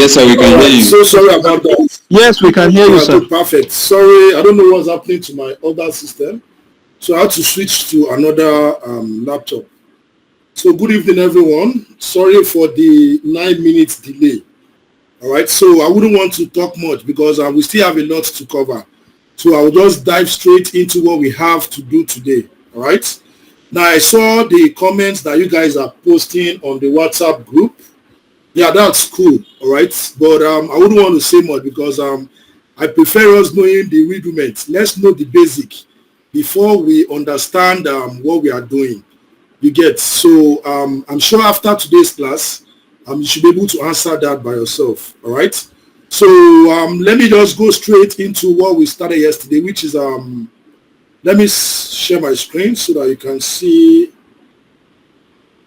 Yes, sir, we can hear you. So sorry about that. Yes, we can hear you, sir. Perfect. Sorry, I don't know what's happening to my other system. So I had to switch to another laptop. So good evening, everyone. Sorry for the 9 minutes delay. All right. So I wouldn't want to talk much because we still have a lot to cover. So I'll just dive straight into what we have to do today. All right. Now I saw the comments that you guys are posting on the WhatsApp group. Yeah, that's cool. All right. But I wouldn't want to say much because I prefer us knowing the rudiments. Let's know the basic before we understand what we are doing. You get. So I'm sure after today's class, you should be able to answer that by yourself. All right. So let me just go straight into what we started yesterday, which is let me share my screen so that you can see.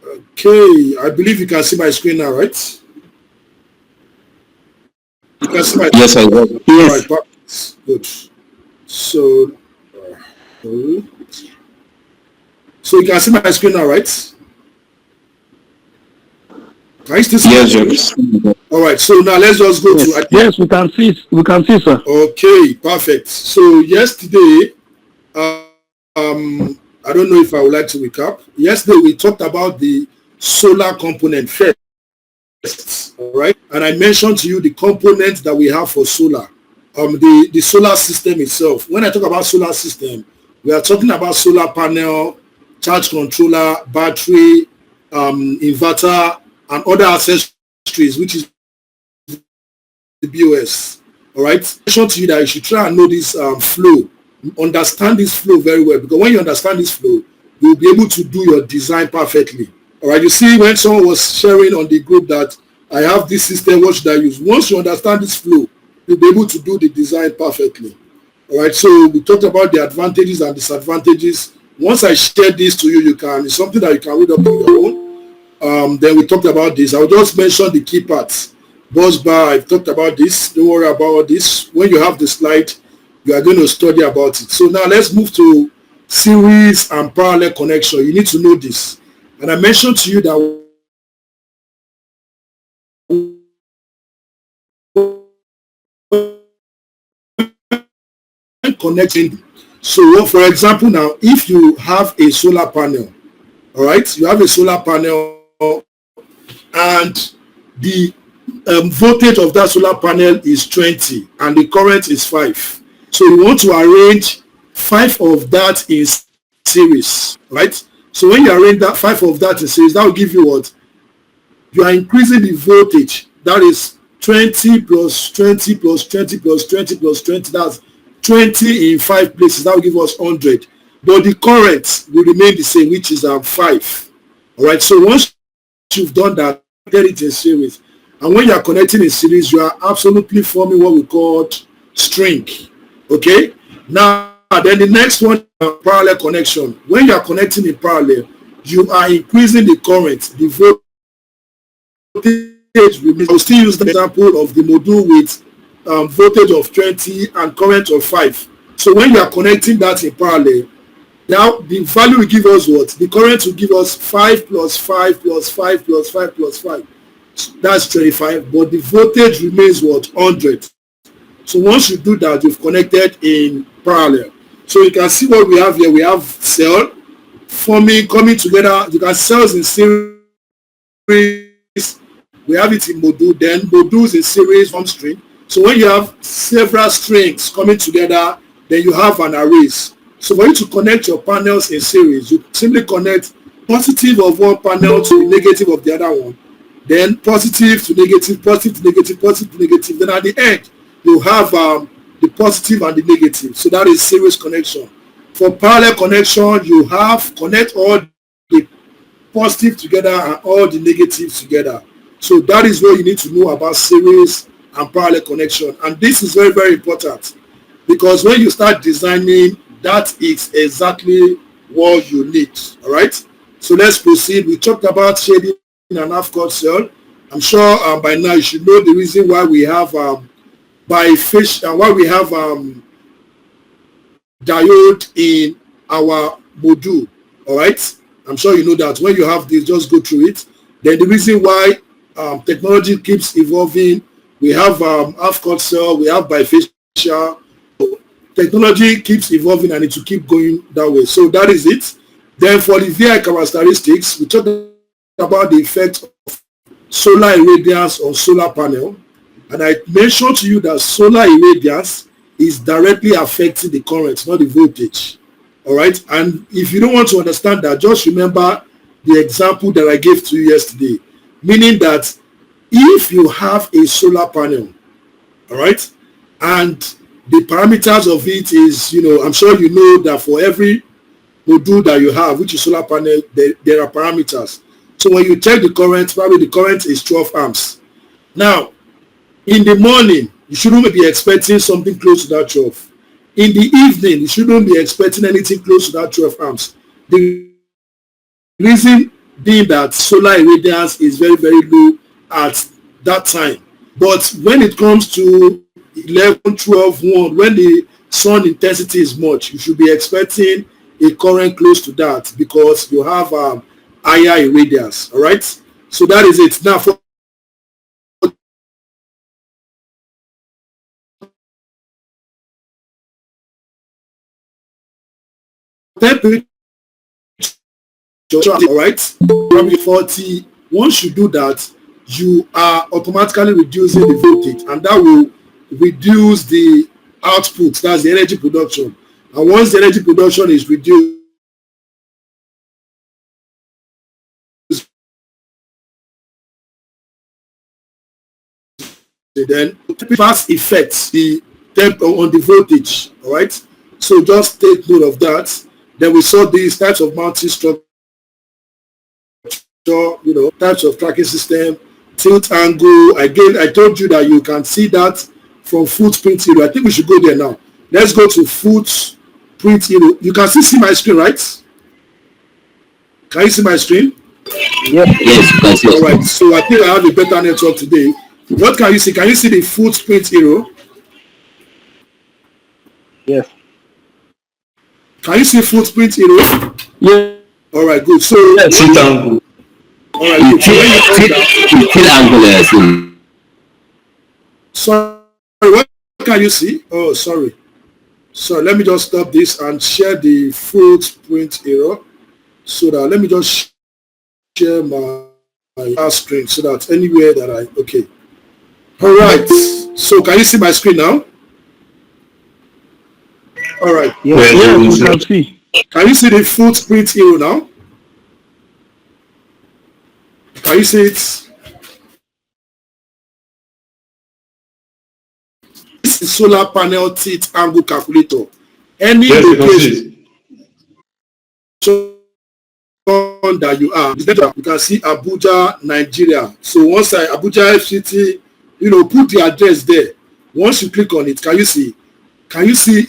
Okay, I believe you can see my screen now, right? You can see my yes, I will. Yes. All right, good. So you can see my screen now, right? Can you still see? Yes, all right, so now let's just go to. Yes, we can see. We can see, sir. Okay, perfect. So yesterday, I don't know if I would like to recap. Yesterday we talked about the solar component first, all right? And I mentioned to you the components that we have for solar, the solar system itself. When I talk about solar system, we are talking about solar panel, charge controller, battery, inverter, and other accessories, which is the BOS. All right. I mentioned to you that you should try and know this flow, understand this flow very well, because when you understand this flow, you'll be able to do your design perfectly. All right. You see, when someone was sharing on the group that I have this system, what should I use? Once you understand this flow, you'll be able to do the design perfectly. All right. So we talked about the advantages and disadvantages. Once I share this to you, it's something that you can read up on your own. Then we talked about this. I'll just mention the key parts. Bus bar, I've talked about this. Don't worry about this. When you have the slide, you are going to study about it. So now let's move to series and parallel connection. You need to know this. And I mentioned to you that connecting. So for example, now, if you have a solar panel, all right, you have a solar panel and the voltage of that solar panel is 20 and the current is 5. So you want to arrange 5 of that in series, right? So when you arrange that 5 of that in series, that will give you what? You are increasing the voltage. That is 20 plus 20 plus 20 plus 20 plus 20. That's 20 in 5 places. That will give us 100. But the current will remain the same, which is 5. All right. So once you've done that, get it in series. And when you are connecting in series, you are absolutely forming what we call string. Okay. Now, then the next one, parallel connection. When you are connecting in parallel, you are increasing the current. The voltage remains. I'll still use the example of the module with voltage of 20 and current of 5. So when you are connecting that in parallel, now the value will give us what? The current will give us 5 plus 5 plus 5 plus 5 plus 5. That's 25, but the voltage remains what? 100. So once you do that, you've connected in parallel. So you can see what we have here. We have cell coming together. You can cells in series. We have it in module. Then modules in series, one string. So when you have several strings coming together, then you have an array. So for you to connect your panels in series, you simply connect positive of one panel to the negative of the other one. Then positive to negative, positive to negative, positive to negative. Then at the end, you have the positive and the negative. So that is series connection. For parallel connection, you have connect all the positive together and all the negatives together. So that is what you need to know about series and parallel connection. And this is very, very important because when you start designing, that is exactly what you need. All right. So let's proceed. We talked about shading and half-cut cell. I'm sure by now you should know the reason why we have diode in our module. All right. I'm sure you know that. When you have this, just go through it. Then the reason why technology keeps evolving, we have half-cut cell, we have bifacial. Technology keeps evolving and it will keep going that way. So that is it. Then for the VI characteristics, we talked about the effect of solar irradiance on solar panel. And I mentioned to you that solar irradiance is directly affecting the current, not the voltage. All right. And if you don't want to understand that, just remember the example that I gave to you yesterday, meaning that if you have a solar panel, all right, and the parameters of it is, I'm sure you know that for every module that you have, which is solar panel, there are parameters. So when you check the current, probably the current is 12 amps. Now, in the morning, you shouldn't be expecting something close to that 12. In the evening, you shouldn't be expecting anything close to that 12 amps. The reason being that solar irradiance is very, very low at that time. But when it comes to 11, 12, 1, when the sun intensity is much, you should be expecting a current close to that because you have higher irradiance. All right. So that is it. Now, for temperature, all right, probably 40. Once you do that, you are automatically reducing the voltage, and that will reduce the output. That's the energy production. And once the energy production is reduced, then fast affects the temp on the voltage. All right. So just take note of that. Then we saw these types of mounting structure, types of tracking system, tilt angle. Again, I told you that you can see that from footprint hero. I think we should go there now. Let's go to footprint hero. You can still see my screen, right? Can you see my screen? Yes, you can see All us. right. So I think I have a better network today. What can you see? Can you see the footprint hero? Yes. Can you see footprint hero? Yes. All right, good. So, Yes. Tilt all right, good. So when you come down, angle. sorry, what can you see? Oh, sorry. So let me just stop this and share the footprint hero. So that let me just share my screen so that anywhere that okay. All right. So can you see my screen now? All right. Yes. Yes, we can see. Can you see the footprint hero now? Can you see it? This is solar panel tilt angle calculator. Any location that you are, you can see Abuja, Nigeria. So once Abuja FCT, put the address there. Once you click on it, can you see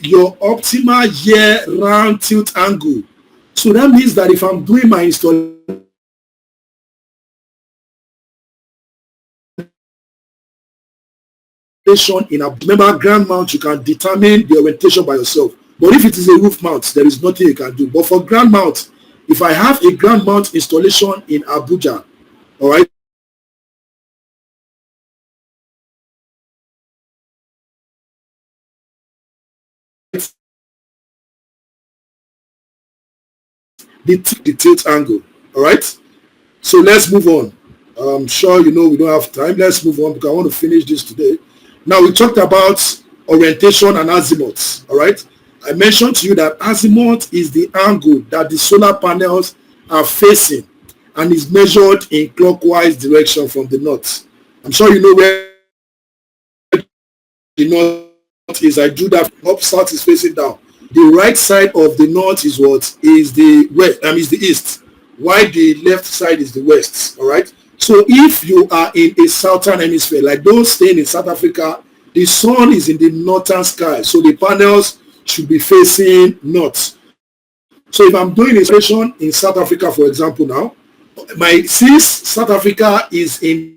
your optimal year-round tilt angle? So that means that if I'm doing my installation in a ground mount, you can determine the orientation by yourself. But if it is a roof mount, there is nothing you can do. But for ground mount, if I have a ground mount installation in Abuja, all right, the tilt angle, all right. So let's move on. I'm sure we don't have time. Let's move on because I want to finish this today. Now we talked about orientation and azimuth, all right. I mentioned to you that azimuth is the angle that the solar panels are facing and is measured in clockwise direction from the north. I'm sure you know where the north is. I drew that up, south is facing down. The right side of the north is what is the west, is the east, while the left side is the west. All right. So if you are in a southern hemisphere, like those staying in South Africa, the sun is in the northern sky, so the panels should be facing north. So if I'm doing installation in South Africa, for example, now, since South Africa is in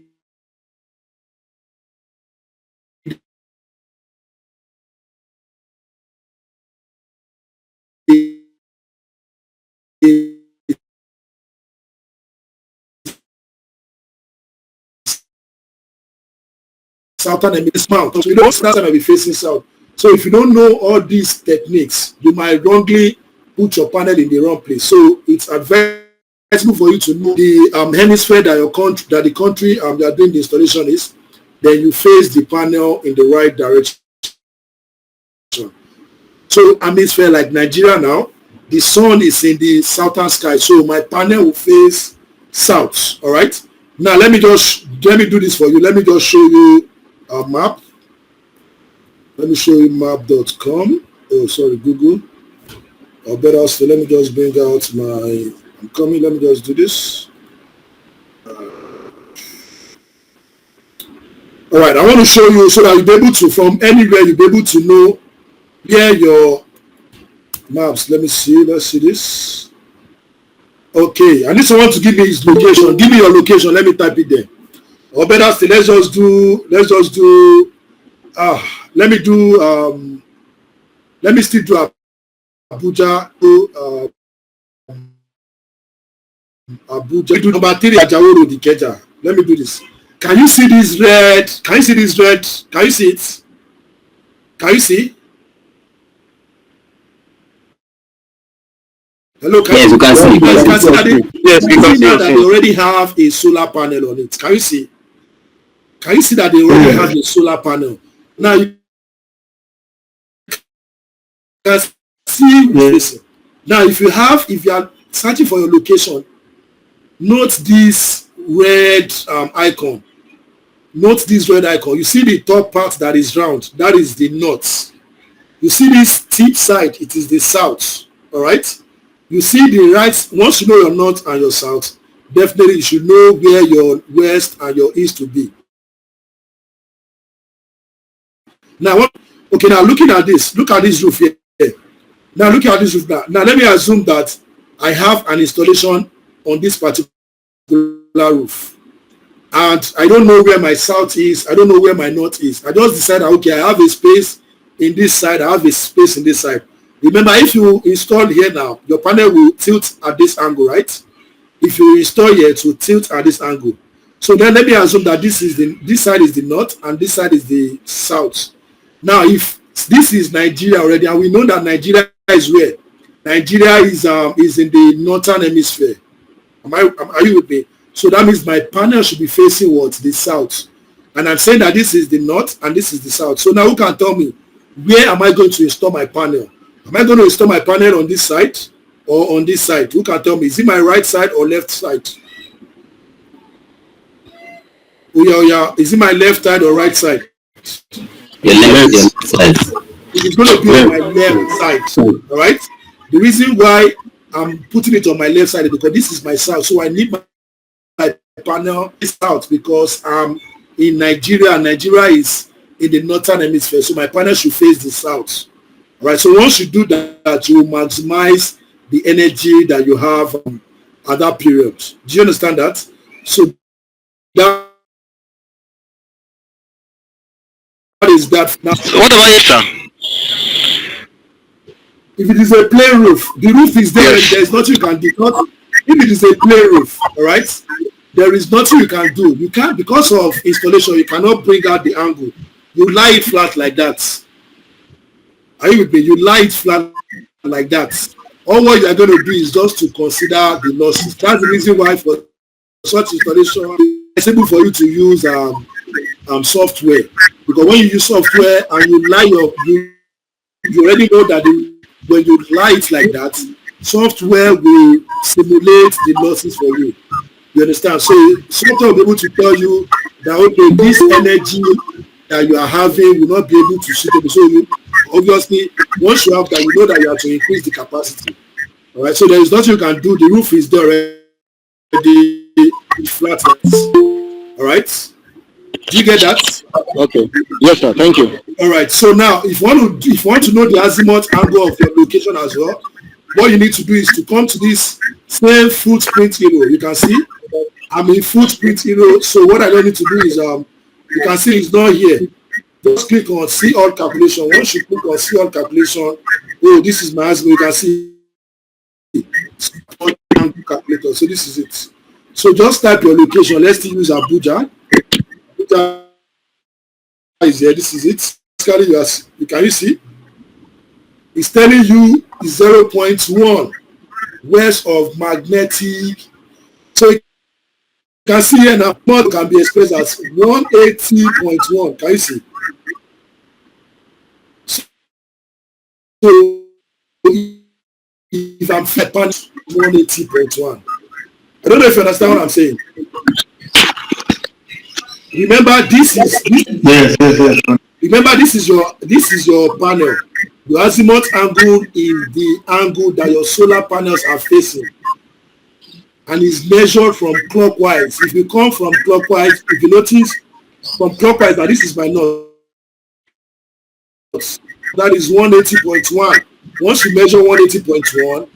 southern hemisphere mount. So you don't start to be facing south. So if you don't know all these techniques, you might wrongly put your panel in the wrong place. So it's advisable for you to know the hemisphere that the country that are doing the installation is. Then you face the panel in the right direction. So hemisphere like Nigeria now, the sun is in the southern sky, so my panel will face south. All right. Now let me do this for you. Let me just show you a map. Let me show you map.com. Oh, sorry, Google. Or better still, let me just bring out my. I'm coming. Let me just do this. All right. I want to show you so that you'll be able to, from anywhere, you'll be able to know where your maps. Let me see. Let's see this. Okay. I need someone to give me his location. Give me your location. Let me type it there. Or better still, let's just do. Let me still do Abuja. Abuja. Do number 3 Ajawo Road, Ikeja. Let me do this. Can you see this red? Can you see this red? Can you see it? Can you see? Hello, Yes, you can see. Yes, we can see that they already have a solar panel on it. Can you see? Can you see that they already have a solar panel? Now you can see. Listen. Now, if you are searching for your location, note this red icon. Note this red icon. You see the top part that is round. That is the north. You see this tip side. It is the south. All right. You see the right. Once you know your north and your south, definitely you should know where your west and your east will be. Now, okay. Now looking at this. Look at this roof here. Now look at this roof now. Now let me assume that I have an installation on this particular roof. And I don't know where my south is. I don't know where my north is. I just decided, okay, I have a space in this side. I have a space in this side. Remember, if you install here now, your panel will tilt at this angle, right? If you install here, it will tilt at this angle. So then let me assume that this side is the north and this side is the south. Now, if this is Nigeria already, and we know that Nigeria is where? Nigeria is in the northern hemisphere. Are you with me? So that means my panel should be facing what? The south. And I'm saying that this is the north and this is the south. So now who can tell me where am I going to install my panel? Am I going to install my panel on this side or on this side? Who can tell me? Is it my right side or left side? Oh yeah. Is it my left side or right side? Your left side. It is going to be on my left side. All right. The reason why I'm putting it on my left side is because this is my south. So I need my panel is out because I'm in Nigeria. Nigeria is in the northern hemisphere, so my panel should face the south. All right. So once you do that, you maximize the energy that you have at that period. Do you understand that? So that is that. Now, What about it, sir? If it is a plain roof, the roof is there. Yes. There is nothing you can do. If it is a plain roof, all right, there is nothing you can do. You can't, because of installation, you cannot bring out the angle. You lie it flat like that. Are you with me? You lie it flat like that. All what you are going to do is just to consider the losses. That's the reason why for such installation, it's able for you to use software. Because when you use software and you lie you already know that when you lie it like that, software will simulate the losses for you. You understand? So software will be able to tell you that, okay, this energy that you are having will not be able to suitable. So you, obviously, once you have that, you know that you have to increase the capacity. All right. So there is nothing you can do. The roof is there already. Flat. All right. Do you get that? Okay. Yes, sir. Thank you. All right. So now, if you want to know the azimuth angle of your location as well, what you need to do is to come to this same footprint hero. You can see I'm in footprint hero. So what I don't need to do is you can see it's not here. Just click on see all calculation. Once you click on see all calculation, oh, this is my azimuth. You can see calculator. So this is it. So just type your location. Let's use Abuja. is here. This is it. Basically, can you see? It's telling you 0.1 west of magnetic. So you can see here now, mod can be expressed as 180.1. Can you see? So if I'm flat pan 180.1. I don't know if you understand what I'm saying. Remember, this is Yes. remember this is your panel. Your azimuth angle is the angle that your solar panels are facing, and is measured from clockwise. If you come from clockwise, if you notice from clockwise, that this is my north, that is 180.1. Once you measure 180.1,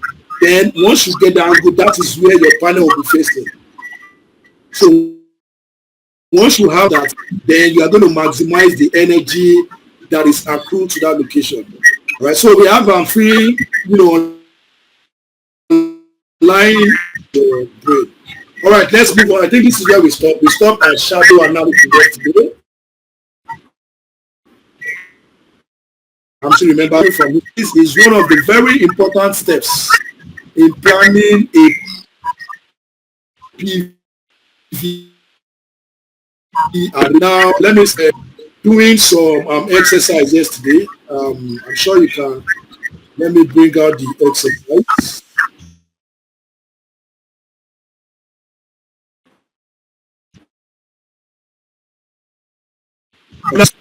then once you get the angle, that is where your panel will be facing. So once you have that, then you are going to maximize the energy that is accrued to that location. All right, so we have free, line brain. All right, let's move on. I think this is where we stop. We stop at shadow analysis today. I'm still remembering from this is one of the very important steps in planning a PV. And now, let me say, doing some exercise yesterday. I'm sure you can. Let me bring out the exercise.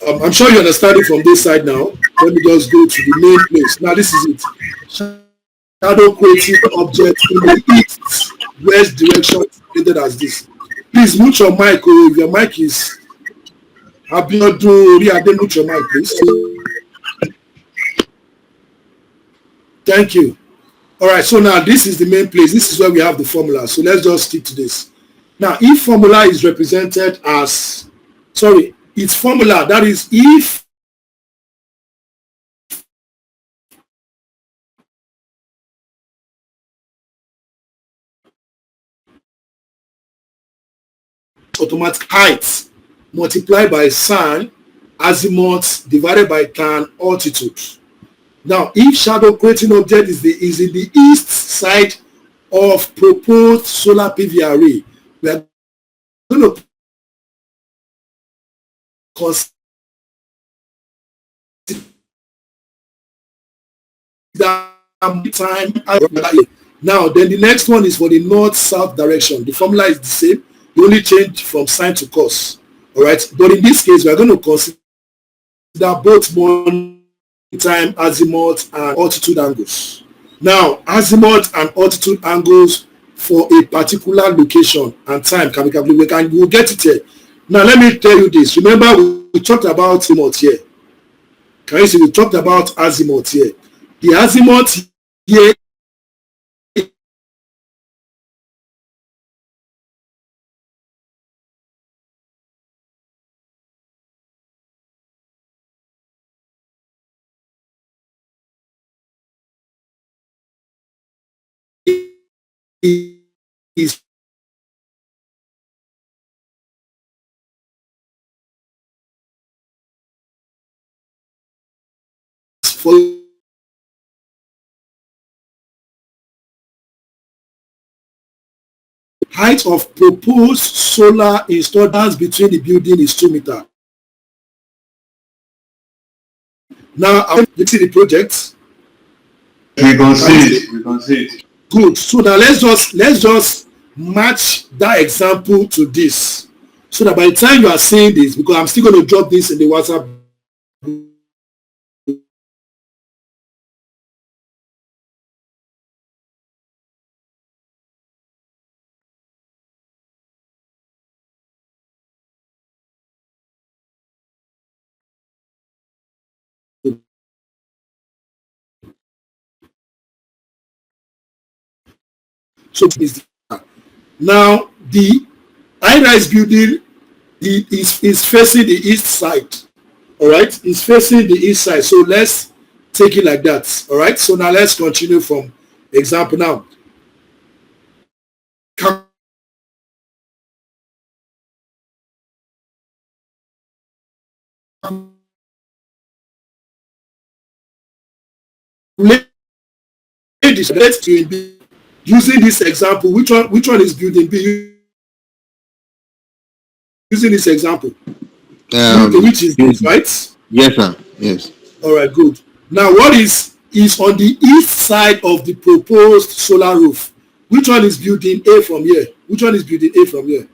I'm sure you understand it from this side now. Let me just go to the main place. Now, this is it. Shadow creating object in the east west direction stated as this. Please mute your mic. Oh, if your mic is mute your mic, please. Thank you. All right, so now this is the main place. This is where we have the formula. So let's just stick to this. Now, if formula is represented as, its formula, that is if automatic height multiplied by sine, azimuth divided by tan, altitude. Now, if shadow creating object is in the east side of proposed solar PV array, we are going to consider time. Now, then the next one is for the north-south direction. The formula is the same. You only change from sine to cos. All right. But in this case, we are going to consider both morning time, azimuth, and altitude angles. Now, azimuth and altitude angles for a particular location and time can be calculated. We'll get it here. Now, let me tell you this. Remember, we talked about azimuth here. Can you see? We talked about azimuth here. The azimuth here is for height of proposed solar installers between the building is 2 meters. Now, you see the project. We can see it. Good. So now let's just match that example to this, so that by the time you are seeing this, because I'm still going to drop this in the WhatsApp. So now the high-rise building is facing the east side. All right, it's facing the east side. So let's take it like that. All right. So now let's continue from example now. using this example. Which one is building B? Using this example. Which is this, right? Yes, sir. Yes. All right, good. Now, what is on the east side of the proposed solar roof? Which one is building A from here? Which one is building A from here?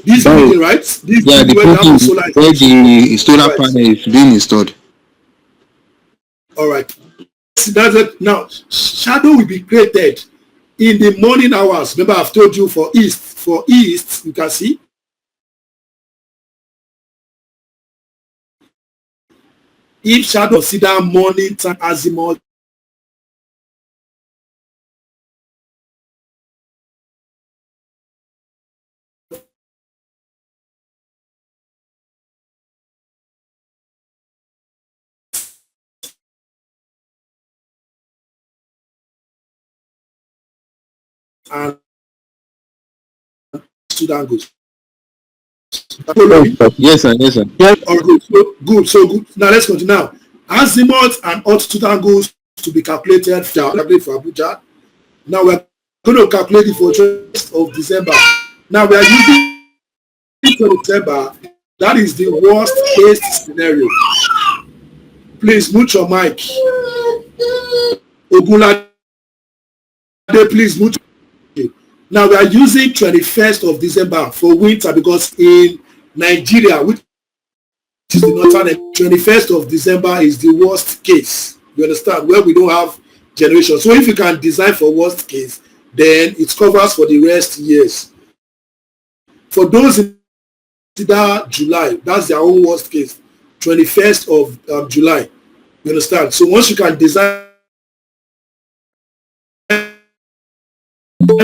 This building, right? This Yeah, the where where the solar panel is being installed. All right. That's it. Now, shadow will be created in the morning hours. Remember, I've told you for east, you can see. If shadow consider morning time azimuth, and Sudan goes. Yes, sir. Yes, sir. Yes. All good. So good. Now let's continue. Now, azimuth and altitude angles to be calculated for Abuja. Now we're going to calculate it for 1st of December. Now we are using for December. That is the worst case scenario. Please mute your mic. Ogunlade, please mute. Now we are using 21st of December for winter because in Nigeria, which is the northern, 21st of December is the worst case. You understand? Where we don't have generation. So if you can design for worst case, then it covers for the rest years. For those in July, that's their own worst case. 21st of July. You understand? So once you can design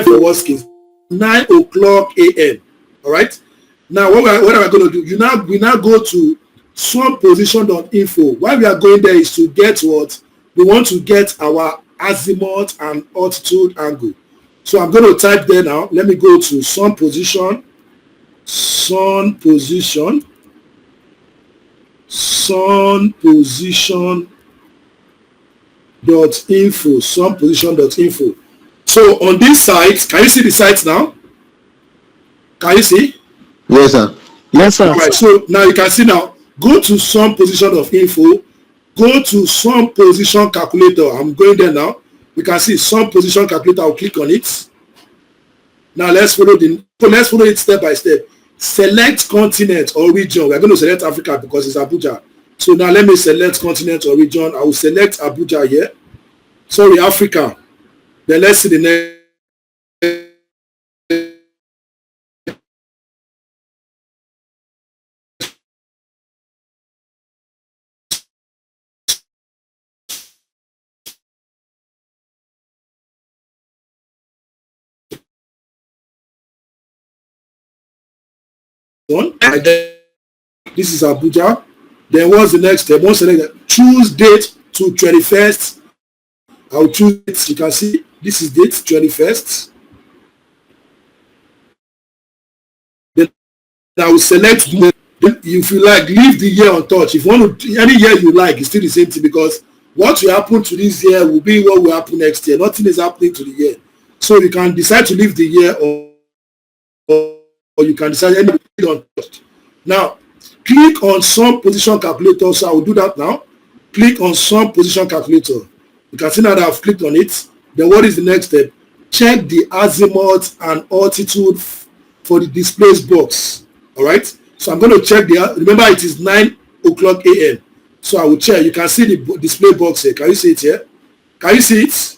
for worst case, 9 o'clock a.m. All right. Now what are we going to do? We now go to swampposition.info. Why we are going there is to get what we want to get our azimuth and altitude angle. So I'm going to type there now. Let me go to swampposition.info. So on this site, can you see the site now? Can you see? Yes, sir. Yes, sir. All right. So now you can see now. Go to swampposition.info. Go to some position calculator. I'm going there now. You can see some position calculator. I'll click on it. Now let's follow it step by step. Select continent or region. We're going to select Africa because it's Abuja. So now let me select continent or region. I will select Abuja here. Sorry, Africa. Then let's see the next. One. This is Abuja. Then what's the next step? Once select, choose date to 21st. I'll choose it. You can see this is date 21st. Then I will select. If you like, leave the year untouched. If you want to, any year you like, it's still the same thing because what will happen to this year will be what will happen next year. Nothing is happening to the year. So you can decide to leave the year or you can decide any untouched. Now, click on some position calculator. So I will do that now. Click on some position calculator. You can see now that I've clicked on it. Then what is the next step? Check the azimuth and altitude for the display box. All right. So I'm going to check remember it is 9 o'clock a.m. So I will check. You can see the display box here. Can you see it here? Can you see it?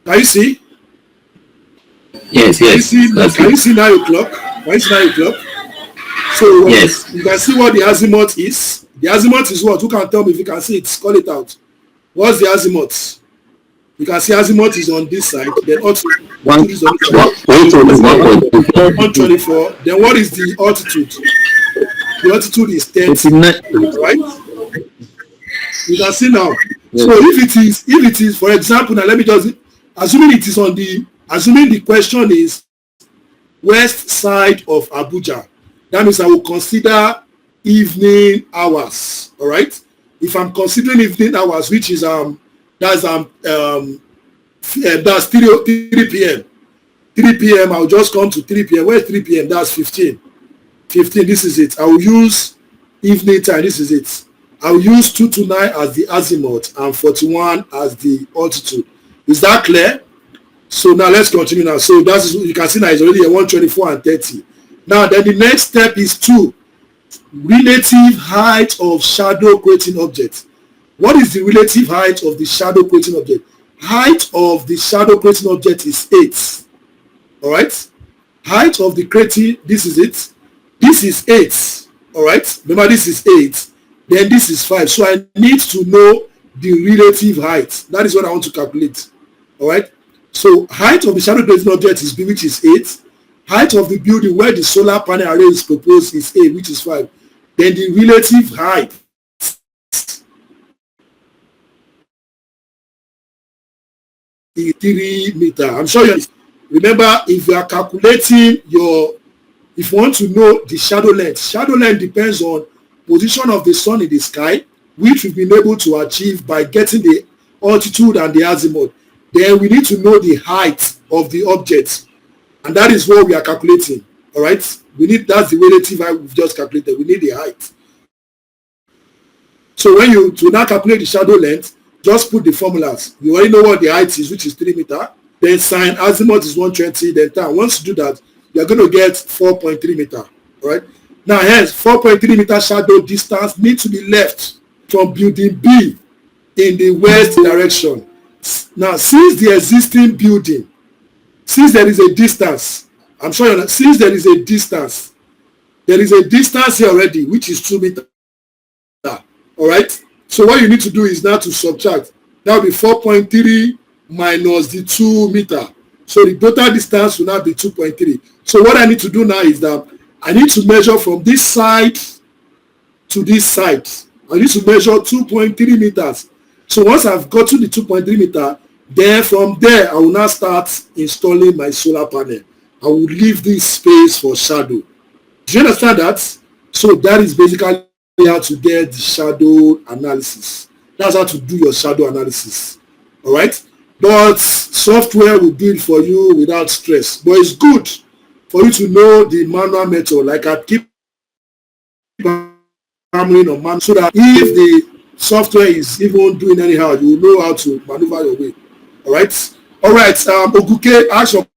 Can you see? Yes, yes. Can you see 9 o'clock? Can you see 9 o'clock? So yes. You can see what the azimuth is. The azimuth is what? Who can tell me if you can see it? Call it out. What's the azimuth? You can see azimuth is on this side. Then altitude is on this side. 124. Then what is the altitude? The altitude is 30. Right? You can see now. Yes. So if it is, for example, now let me just assuming the question is west side of Abuja. that means I will consider evening hours. All right. If I'm considering evening hours, which is that's 3 p.m. 3 p.m. I'll just come to 3 p.m. Where's 3 p.m.? That's 15. 15. This is it. I'll use evening time. This is it. I'll use 229 as the azimuth and 41 as the altitude. Is that clear? So now let's continue now. So that's, you can see now it's already a 124 and 30. Now then the next step is 2. Relative height of shadow creating object. What is the relative height of the shadow creating object? Height of the shadow creating object is 8. All right. Height of the creating, this is it. This is 8. All right. Remember, this is 8. Then this is 5. So I need to know the relative height. That is what I want to calculate. All right. So height of the shadow creating object is B, which is 8. Height of the building where the solar panel array is proposed is A, which is 5. Then the relative height is 3 meters. I'm sure you remember, if you are calculating if you want to know the shadow length depends on position of the sun in the sky, which we've been able to achieve by getting the altitude and the azimuth. Then we need to know the height of the object, and that is what we are calculating. All right, that's the relative height we've just calculated. We need the height. So when to now calculate the shadow length, just put the formulas. You already know what the height is, which is 3 meters. Then sine azimuth is 120. Then tan. Once you do that, you are going to get 4.3 meters. All right. Now, hence 4.3 meter shadow distance needs to be left from building B in the west direction. Now, since the existing building, since there is a distance, I'm sure you're not, since there is a distance here already, which is 2 meters. All right. So what you need to do is now to subtract. That will be 4.3 minus the 2 meter. So the total distance will now be 2.3. So what I need to do now is that I need to measure from this side to this side. I need to measure 2.3 meters. So once I've got to the 2.3 meter, then from there I will now start installing my solar panel. I will leave this space for shadow. Do you understand that? So that is basically how to get the shadow analysis. That's how to do your shadow analysis. All right. But software will do it for you without stress. But it's good for you to know the manual method. Like I keep hammering on manual, so that if the software is even doing anyhow, you will know how to maneuver your way. All right. All right. Oguke, ask your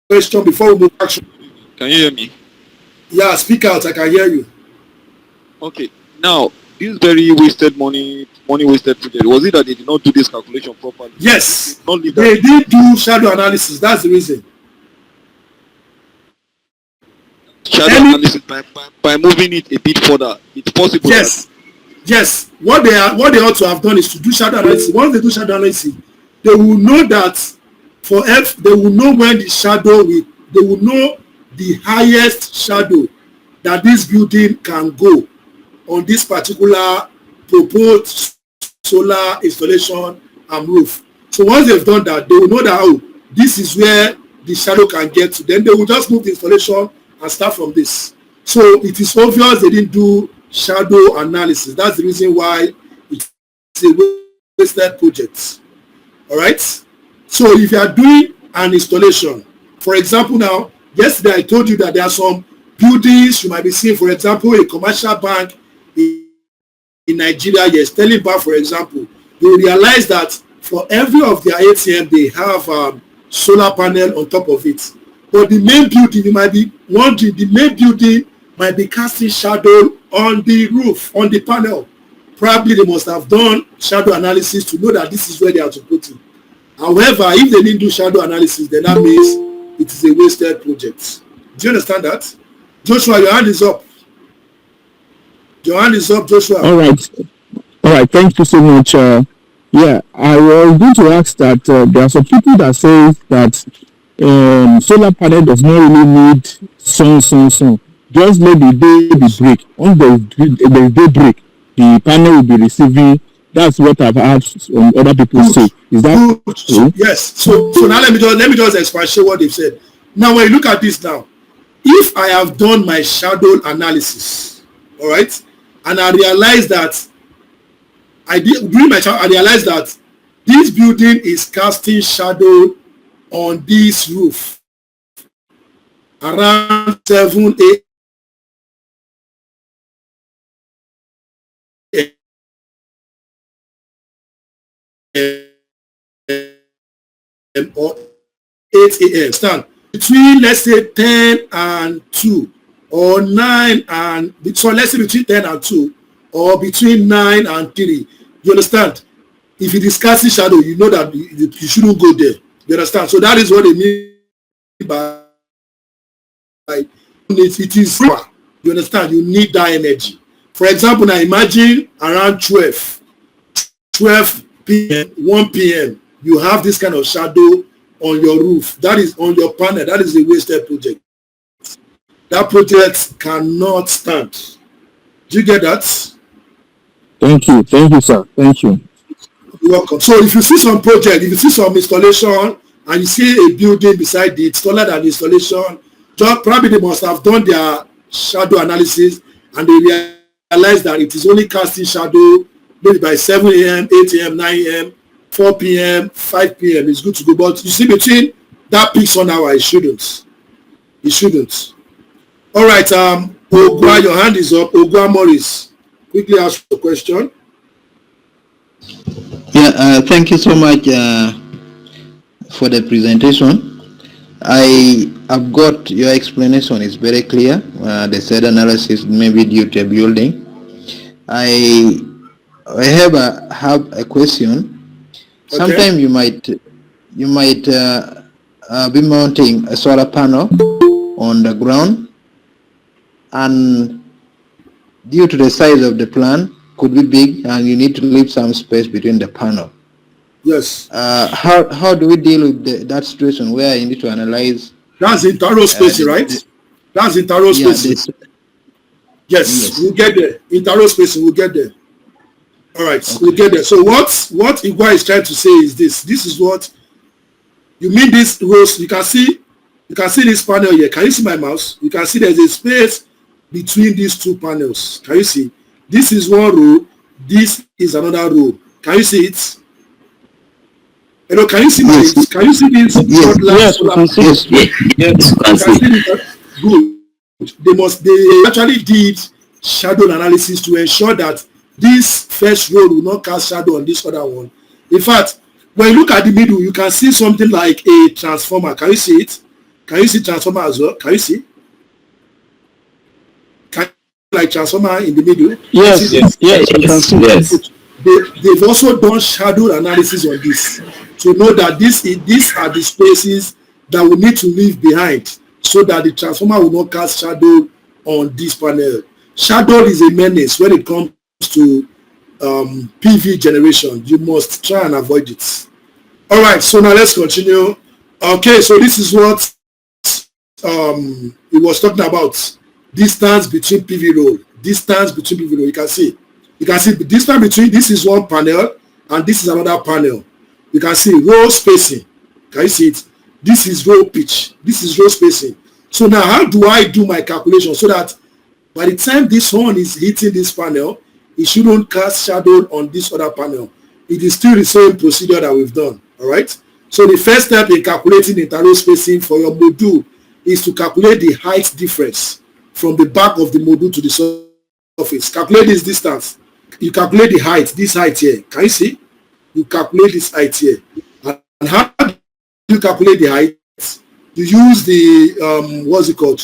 question before we move to action. Can you hear me? Yeah, speak out. I can hear you. Okay. Now, this very wasted money wasted project. Was it that they did not do this calculation properly? Yes. They did do shadow analysis. That's the reason. Shadow analysis by moving it a bit further. It's possible. Yes. Yes. What they ought to have done is to do shadow analysis. Once they do shadow analysis, they will know that they will know when the shadow they will know the highest shadow that this building can go on this particular proposed solar installation and roof. So once they've done that, they will know that this is where the shadow can get to. Then they will just move the installation and start from this. So it is obvious they didn't do shadow analysis. That's the reason why it's a wasted project. All right. So if you are doing an installation, for example, now, yesterday I told you that there are some buildings you might be seeing, for example, a commercial bank in Nigeria, yes, Sterling Bank, for example, you realize that for every of their ATM, they have solar panel on top of it. But the main building, you might be wondering, the main building might be casting shadow on the roof, on the panel. Probably they must have done shadow analysis to know that this is where they are to put it. However, if they didn't do shadow analysis, then that means it is a wasted project. Do you understand that? Joshua, your hand is up. Your hand is up, Joshua. All right. Thank you so much. Yeah, I was going to ask that there are some people that say that solar panel does not really need sun. Just let the day be break. Once there is day break, the panel will be receiving. That's what I've heard other people say. Is that true? Yes. So now let me just expatiate what they've said. Now, when you look at this now, if I have done my shadow analysis, all right, and I realize that I realized that this building is casting shadow on this roof around 7 a.m. or 8 a.m. Stand between, let's say, 10 and 2 or 9 and so let's say between 10 and 2 or between 9 and 3. You understand? If it is casting shadow, you know that you shouldn't go there. You understand? So that is what they mean by it is power. You understand? You need that energy. For example, now imagine around 12 p.m., 1 p.m., you have this kind of shadow on your roof. That is on your panel. That is a wasted project. That project cannot stand. Do you get that? Thank you, sir. Thank you. You're welcome. So if you see some project, if you see some installation and you see a building beside the installer and the installation, probably they must have done their shadow analysis and they realize that it is only casting shadow maybe by 7 a.m., 8 a.m., 9 a.m., 4 p.m., 5 p.m. It's good to go. But you see between that peak sun hour, it shouldn't. It shouldn't. All right, Ogwa, your hand is up. Ogwa Morris, quickly ask the question. Yeah, thank you so much for the presentation. I have got your explanation is very clear. The said analysis may be due to a building. I have a question. Okay. Sometimes you might be mounting a solar panel on the ground, and due to the size of the plant could be big, and you need to leave some space between the panel. Yes. How do we deal with that situation where you need to analyze? That's internal spacing, right? That's internal spacing. Yes, we'll get there. Internal spacing, we'll get there. All right, okay. We'll get there. So what Igwa is trying to say is this. This is what you mean. This rows. You can see this panel here. Can you see my mouse? You can see there's a space between these two panels. Can you see? This is one row. This is another row. Can you see it? Hello, can you see this? Can you see this? Yes, you can see it. Yes, you can see it. Good. They actually did shadow analysis to ensure that this first row will not cast shadow on this other one. In fact, when you look at the middle, you can see something like a transformer. Can you see it? Can you see transformer as well? Can you see? Can you like transformer in the middle? Yes, you can see. Yes. They've also done shadow analysis on this to know that these are the spaces that we need to leave behind so that the transformer will not cast shadow on this panel. Shadow is a menace when it comes to PV generation. You must try and avoid it. All right, so now let's continue. Okay, so this is what it was talking about. Distance between PV row. Distance between PV row. You can see the distance between this is one panel and this is another panel. You can see row spacing. Can you see it? This is row pitch. This is row spacing. So now how do I do my calculation so that by the time this one is hitting this panel, it shouldn't cast shadow on this other panel? It is still the same procedure that we've done. All right. So the first step in calculating internal spacing for your module is to calculate the height difference from the back of the module to the surface. Calculate this distance. You calculate the height, this height here. Can you see? You calculate this height here. And how do you calculate the height? You use the, what's it called?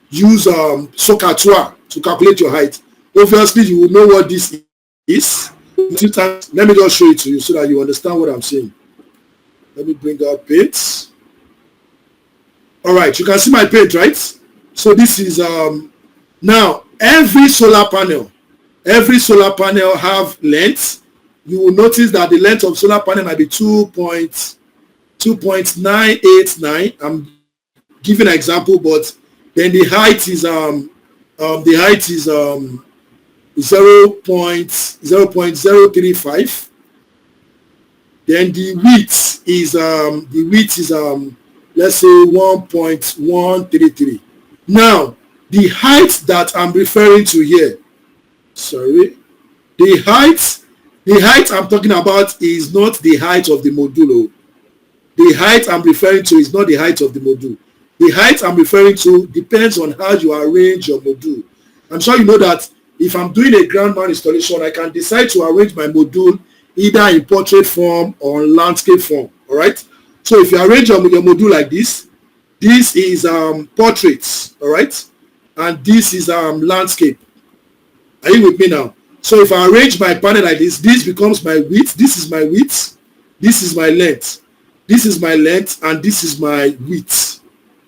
Use SOHCAHTOA to calculate your height. Obviously, you will know what this is. Let me just show it to you so that you understand what I'm saying. Let me bring out paint. All right, you can see my paint, right? So this is, now, every solar panel have length. You will notice that the length of solar panel might be 2.989. I'm giving an example, but then the height is 0.035. Then the width is let's say 1.133. Now, the height that I'm referring to here, the height I'm talking about is not the height of the module. The height I'm referring to is not the height of the module. The height I'm referring to depends on how you arrange your module. I'm sure you know that if I'm doing a ground mount installation, I can decide to arrange my module either in portrait form or landscape form. All right. So if you arrange your module like this is portraits. All right. And this is landscape. Are you with me now? So if I arrange my panel like this becomes my width. This is my width. This is my length. This is my length, and this is my width.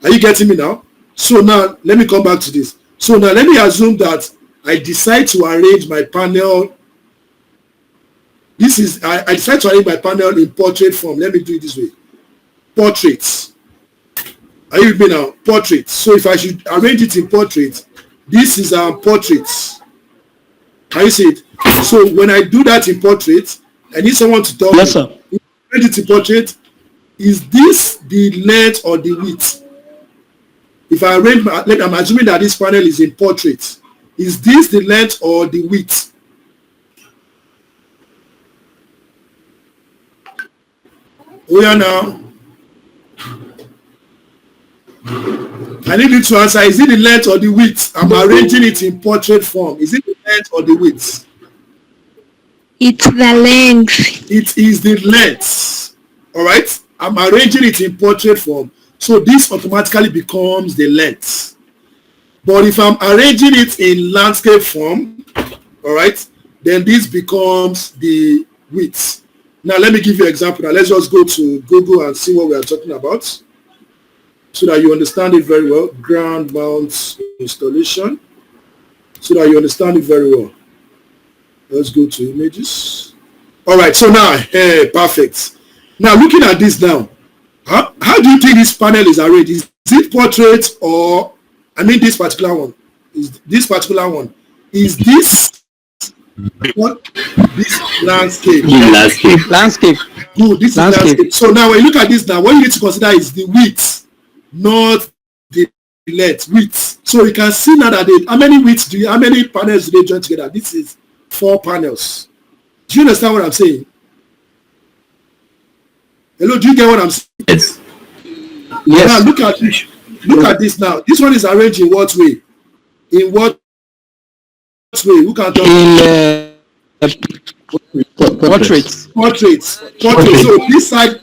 Are you getting me now? So now let me come back to this. So now let me assume that I decide to arrange my panel. I decide to arrange my panel in portrait form. Let me do it this way. Portraits. Are you with me now? Portraits. So if I should arrange it in portrait, this is portraits. Can you see it? So when I do that in portrait, I need someone to tell me. Yes, sir. If I arrange it in portrait, is this the length or the width? If I arrange I'm assuming that this panel is in portrait. Is this the length or the width? Oh yeah, now. I need you to answer. Is it the length or the width? I'm arranging it in portrait form. Is it the length or the width? It's the length. It is the length. All right. I'm arranging it in portrait form. So this automatically becomes the length. But if I'm arranging it in landscape form, all right, then this becomes the width. Now let me give you an example. Now let's just go to Google and see what we are talking about so that you understand it very well. Ground mount installation. So that you understand it very well. Let's go to images. All right, so now, perfect. Now looking at this now, how do you think this panel is arranged? Is it portrait or, I mean this particular one? Is this landscape? What? This landscape. Landscape. Good, this is landscape. So now when you look at this now, what you need to consider is the width, not the length. Width. So you can see now that how many panels do they join together? This is 4 panels. Do you understand what I'm saying? Hello, do you get what I'm saying? Yes. Now look at this now. This one is arranged in what way? In what way? Who can tell me? Portraits. Portraits. So this side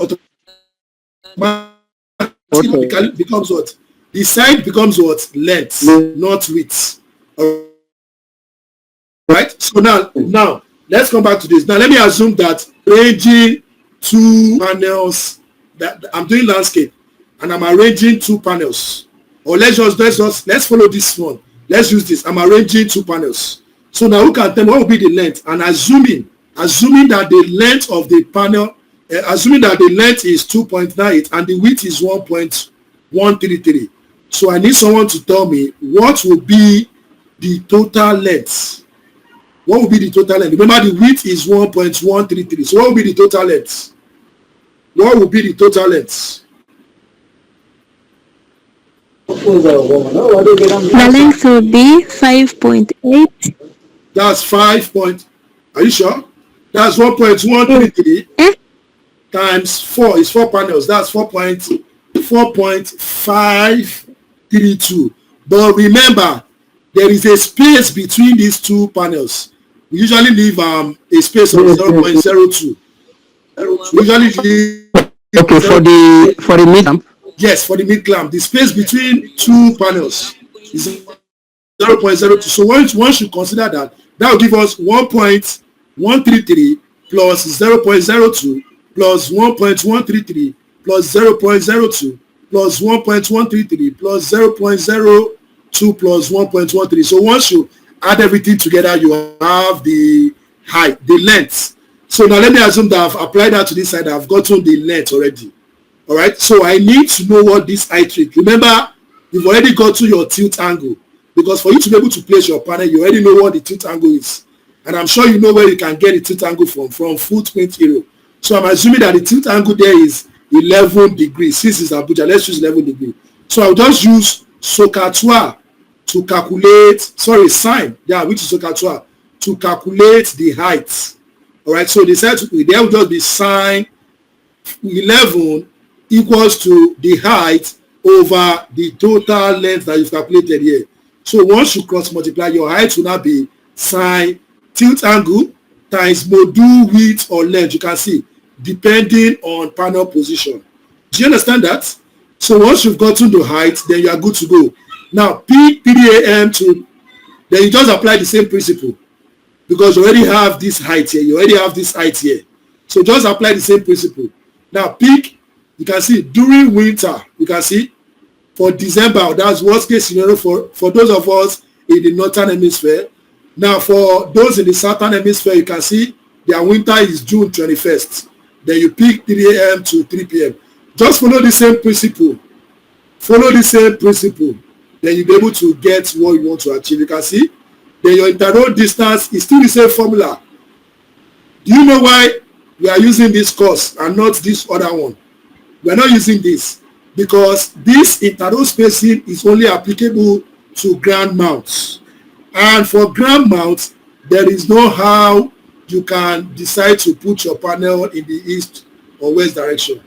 automatically becomes what? The side becomes what? Length, not width. All right. So now let's come back to this. Now let me assume that arranging 2 panels, that I'm doing landscape and I'm arranging 2 panels. Or let's follow this one. Let's use this. I'm arranging 2 panels. So now who can tell me what will be the length? And assuming that the length of the panel, assuming that the length is 2.98 and the width is 1.133. So I need someone to tell me what will be the total length. What will be the total length? Remember the width is 1.133. So what will be the total length? What will be the total length? The length will be 5.8. That's 5 point. Are you sure? That's 1.133 times 4 is 4 panels. That's 4.532. But remember, there is a space between these 2 panels. We usually leave a space of 0.02. Usually for the mid clamp. Yes, for the mid clamp, the space between 2 panels is 0.02. So once you consider that will give us 1.133 plus 0.02 plus 1.133 plus 0.02 plus 1.133 plus 0.02 plus 1.13. So once you add everything together, you have the height, the length. So now let me assume that I've applied that to this side. I've gotten the length already. All right. So I need to know what this height is. Remember, you've already got to your tilt angle, because for you to be able to place your panel, you already know what the tilt angle is. And I'm sure you know where you can get the tilt angle from footprint hero. So I'm assuming that the tilt angle there is 11 degrees. Since it's Abuja, let's use 11 degrees. So I'll just use SOHCAHTOA to calculate, sine, which is SOHCAHTOA, to calculate the height. All right, so they said there will just be sine 11 equals to the height over the total length that you've calculated here. So once you cross multiply, your height will now be sine tilt angle times module width or length. You can see, depending on panel position. Do you understand that? So once you've gotten the height, then you are good to go. Now, P PDAM to, then you just apply the same principle because you already have this height here. You already have this height here. So just apply the same principle. Now, peak, you can see during winter, you can see for December, that's worst case scenario for those of us in the northern hemisphere. Now, for those in the southern hemisphere, you can see their winter is June 21st. Then you pick 3 a.m. to 3 p.m. Just follow the same principle. Follow the same principle. Then you'll be able to get what you want to achieve. You can see, then your interroll distance is still the same formula. Do you know why we are using this course and not this other one? We are not using this because this interroll spacing is only applicable to ground mounts. And for ground mounts, there is no how you can decide to put your panel in the east or west direction.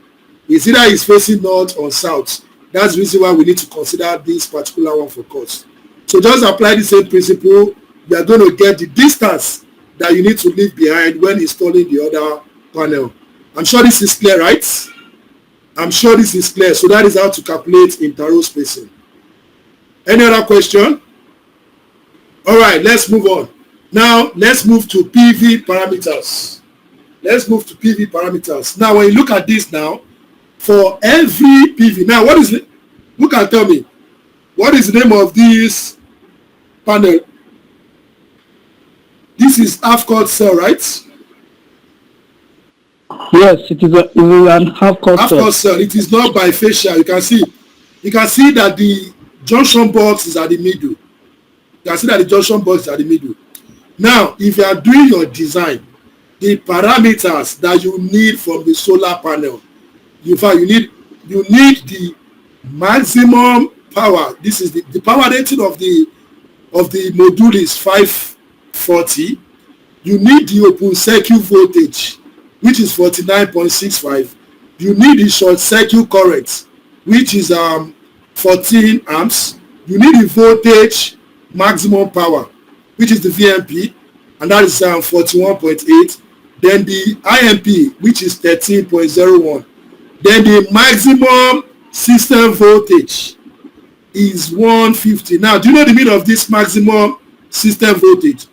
It's either it's facing north or south. That's the reason why we need to consider this particular one for cost. So just apply the same principle. You are going to get the distance that you need to leave behind when installing the other panel. I'm sure this is clear, right? I'm sure this is clear. So that is how to calculate interroll spacing. Any other question? All right, let's move on. Now, let's move to PV parameters. Let's move to PV parameters. Now, when you look at this now, for every PV, now what is it? Who can tell me? What is the name of this panel? This is half-cut cell, right? Yes, it is an half-cut cell. It is not bifacial. You can see that the junction box is at the middle. You can see that the junction box is at the middle. Now, if you are doing your design, the parameters that you need from the solar panel, you need the maximum power. This is the power rating of the module is 540. You need the open circuit voltage, which is 49.65. You need the short circuit current, which is 14 amps. You need the voltage maximum power, which is the VMP, and that is 41.8. Then the IMP, which is 13.01. Then the maximum system voltage is 150. Now, do you know the meaning of this maximum system voltage?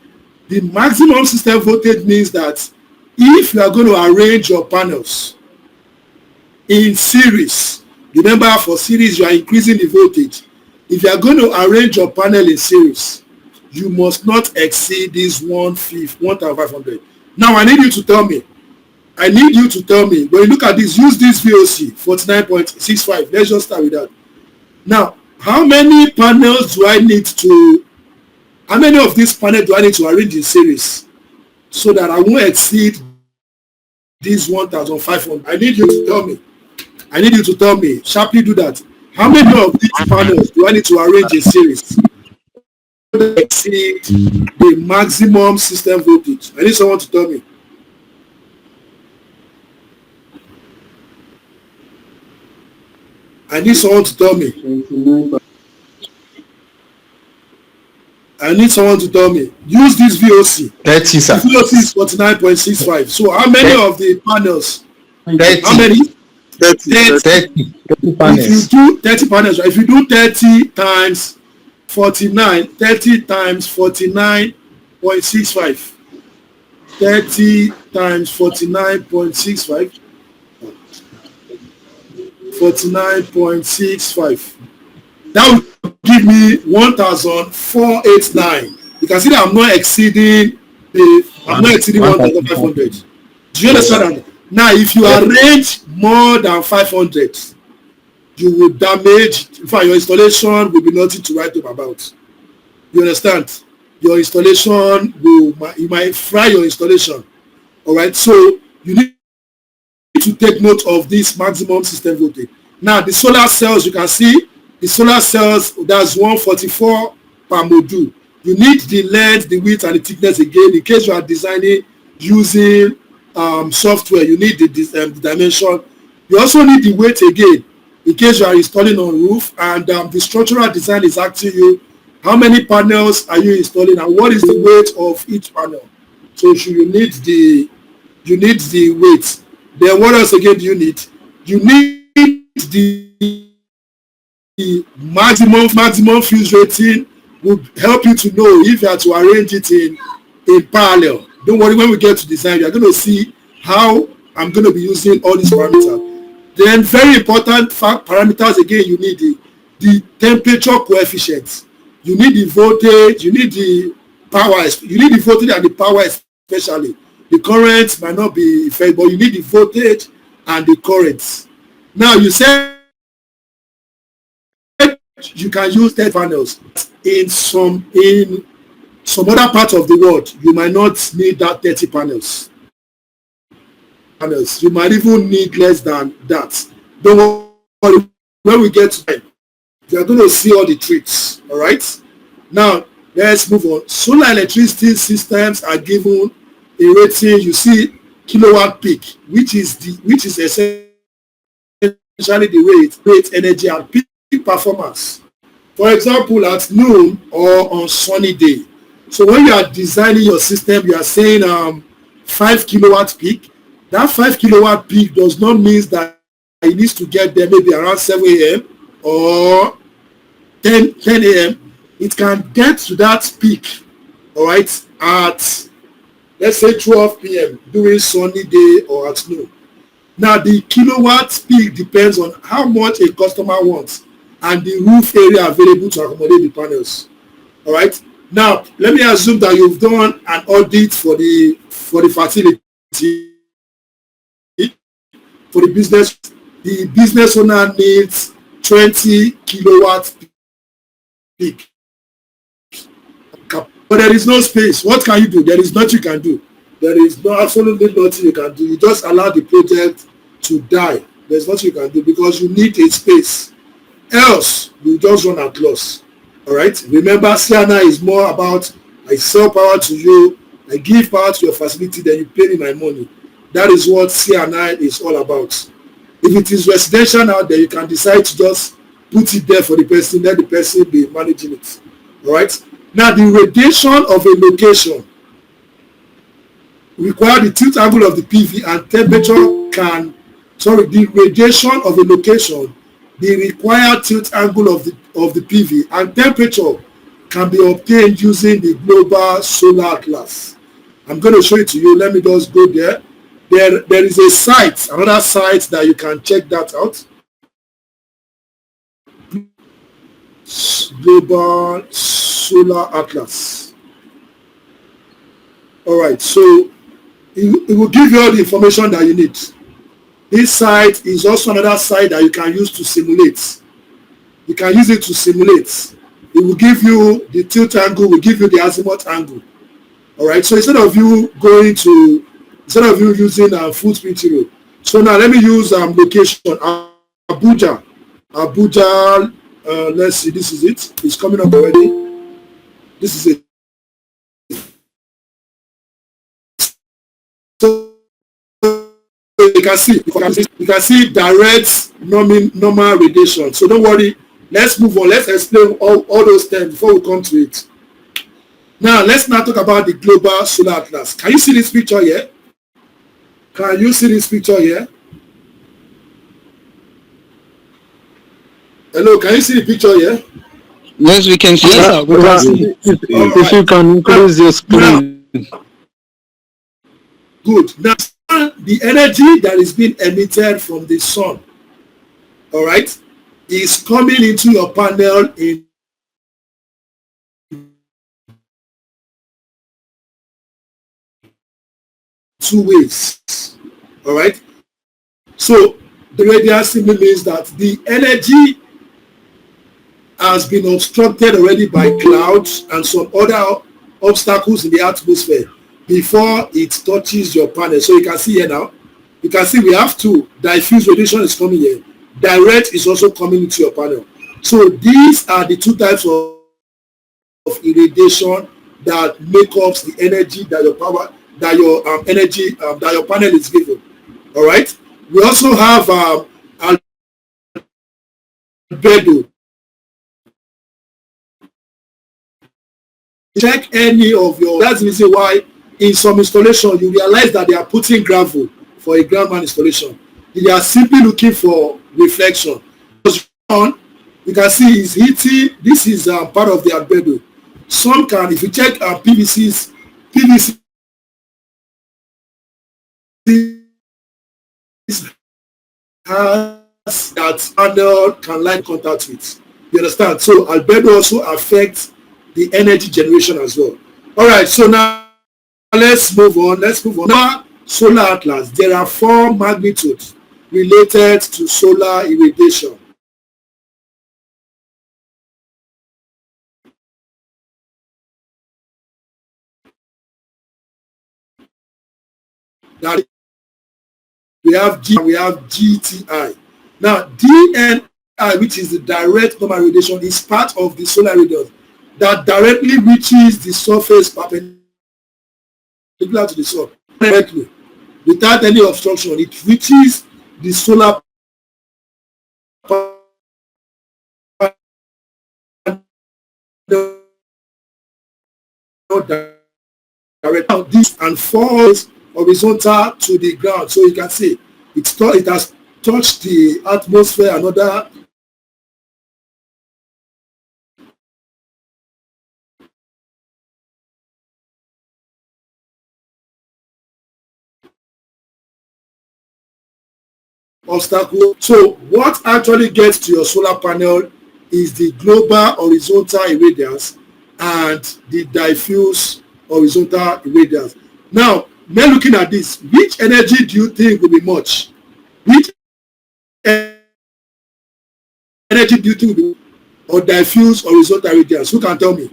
The maximum system voltage means that if you are going to arrange your panels in series, remember for series you are increasing the voltage. If you are going to arrange your panel in series, you must not exceed this 1,500. Now I need you to tell me, when you look at this, use this VOC 49.65. Let's just start with that. Now, how many of these panels do I need to arrange in series so that I won't exceed this 1,500? I need you to tell me. Sharply do that. How many of these panels do I need to arrange in series to exceed the maximum system voltage? I need someone to tell me. I need someone to tell me. Use this VOC. 30, sir. The VOC is 49.65. So how many of the panels? 30. How many? 30 panels. If you do 30 panels, if you do 30 times 49, 30 times 49.65. 30 times 49.65. 49.65. That will give me 1,489. You can see that I'm not exceeding 1,500. Do you understand that? Now, if you arrange more than 500, you will damage. In fact, your installation will be nothing to write home about. You understand? Your installation you might fry your installation. All right. So you need to to take note of this maximum system voltage. Now the solar cells, you can see the solar cells, that's 144 per module. You need the length, the width, and the thickness again. In case you are designing using software, you need the dimension. You also need the weight again, in case you are installing on roof, and the structural design is asking you how many panels are you installing and what is the weight of each panel. So you need the weight. Then what else again do you need? You need the maximum fuse rating. Will help you to know if you are to arrange it in parallel. Don't worry, when we get to design, you're going to see how I'm going to be using all these parameters. Then very important parameters again, you need the temperature coefficient. You need the voltage, you need the power, you need the voltage and the power especially. The current might not be effective, but you need the voltage and the currents. Now you said you can use 10 panels. In some other part of the world, you might not need that 30 panels. You might even need less than that. Don't worry, when we get to time, you are going to see all the tricks. All right. Now let's move on. Solar electricity systems are given a rating. You see kilowatt peak, which is essentially the rate energy and peak performance. For example, at noon or on sunny day. So when you are designing your system, you are saying 5 kilowatt peak. That 5 kilowatt peak does not mean that it needs to get there maybe around 7 a.m. or 10 a.m. It can get to that peak, all right, at, let's say, 12 p.m. during sunny day or at noon. Now, the kilowatt peak depends on how much a customer wants and the roof area available to accommodate the panels. All right. Now, let me assume that you've done an audit for the facility, for the business. The business owner needs 20 kilowatt peak. But there is no space. What can you do? There is nothing you can do. There is absolutely nothing you can do. You just allow the project to die. There's nothing you can do because you need a space. Else, you just run at loss. All right. Remember, CNI is more about I sell power to you, I give power to your facility, then you pay me my money. That is what CNI is all about. If it is residential out there, you can decide to just put it there for the person, let the person be managing it. All right. Now, the radiation of a location require the tilt angle of the PV and temperature can. The radiation of a location, the required tilt angle of the PV and temperature can be obtained using the global solar atlas. I'm going to show it to you. Let me just go there. There is a site, another site that you can check that out. Global solar atlas. All right, so it will give you all the information that you need. This site is also another site that you can use to simulate. You can use it to simulate. It will give you the tilt angle, will give you the azimuth angle. All right, so instead of you using footprint road. So now let me use location Abuja. Let's see, this is it. It's coming up already. This is it. So you can see direct normal radiation. So don't worry. Let's move on. Let's explain all those terms before we come to it. Now let's now talk about the global solar atlas. Can you see this picture here? Can you see this picture here? Hello, can you see the picture here? Yes, we can see. Yes, we can see. If you can increase your screen. Good. Now, the energy that is being emitted from the sun, all right, is coming into your panel in two ways. All right. So the radial simply means that the energy has been obstructed already by clouds and some other obstacles in the atmosphere before it touches your panel. So you can see here now, You can see we have two. Diffuse radiation is coming here. Direct is also coming into your panel. So these are the two types of irradiation that make up the energy that your power, that your energy, that your panel is given. All right. We also have albedo. Check any of your. That's the reason why in some installation you realize that they are putting gravel for a ground mount installation. They are simply looking for reflection. You can see it's hitting. This is part of the albedo. Some can, if you check PVC has that panel can line contact with. You understand? So albedo also affects the energy generation as well. All right, so now let's move on. Now, solar atlas. There are 4 magnitudes related to solar irradiation. Now we have GTI. Now DNI, which is the direct normal radiation, is part of the solar radius that directly reaches the surface perpendicular to the sun directly without any obstruction. It reaches the solar direct this and falls horizontal to the ground. So you can see it has touched the atmosphere and other obstacle. So what actually gets to your solar panel is the global horizontal irradiance and the diffuse horizontal irradiance. Now, when looking at this, which energy do you think will be much? Which energy do you think will be, or diffuse horizontal irradiance? Who can tell me?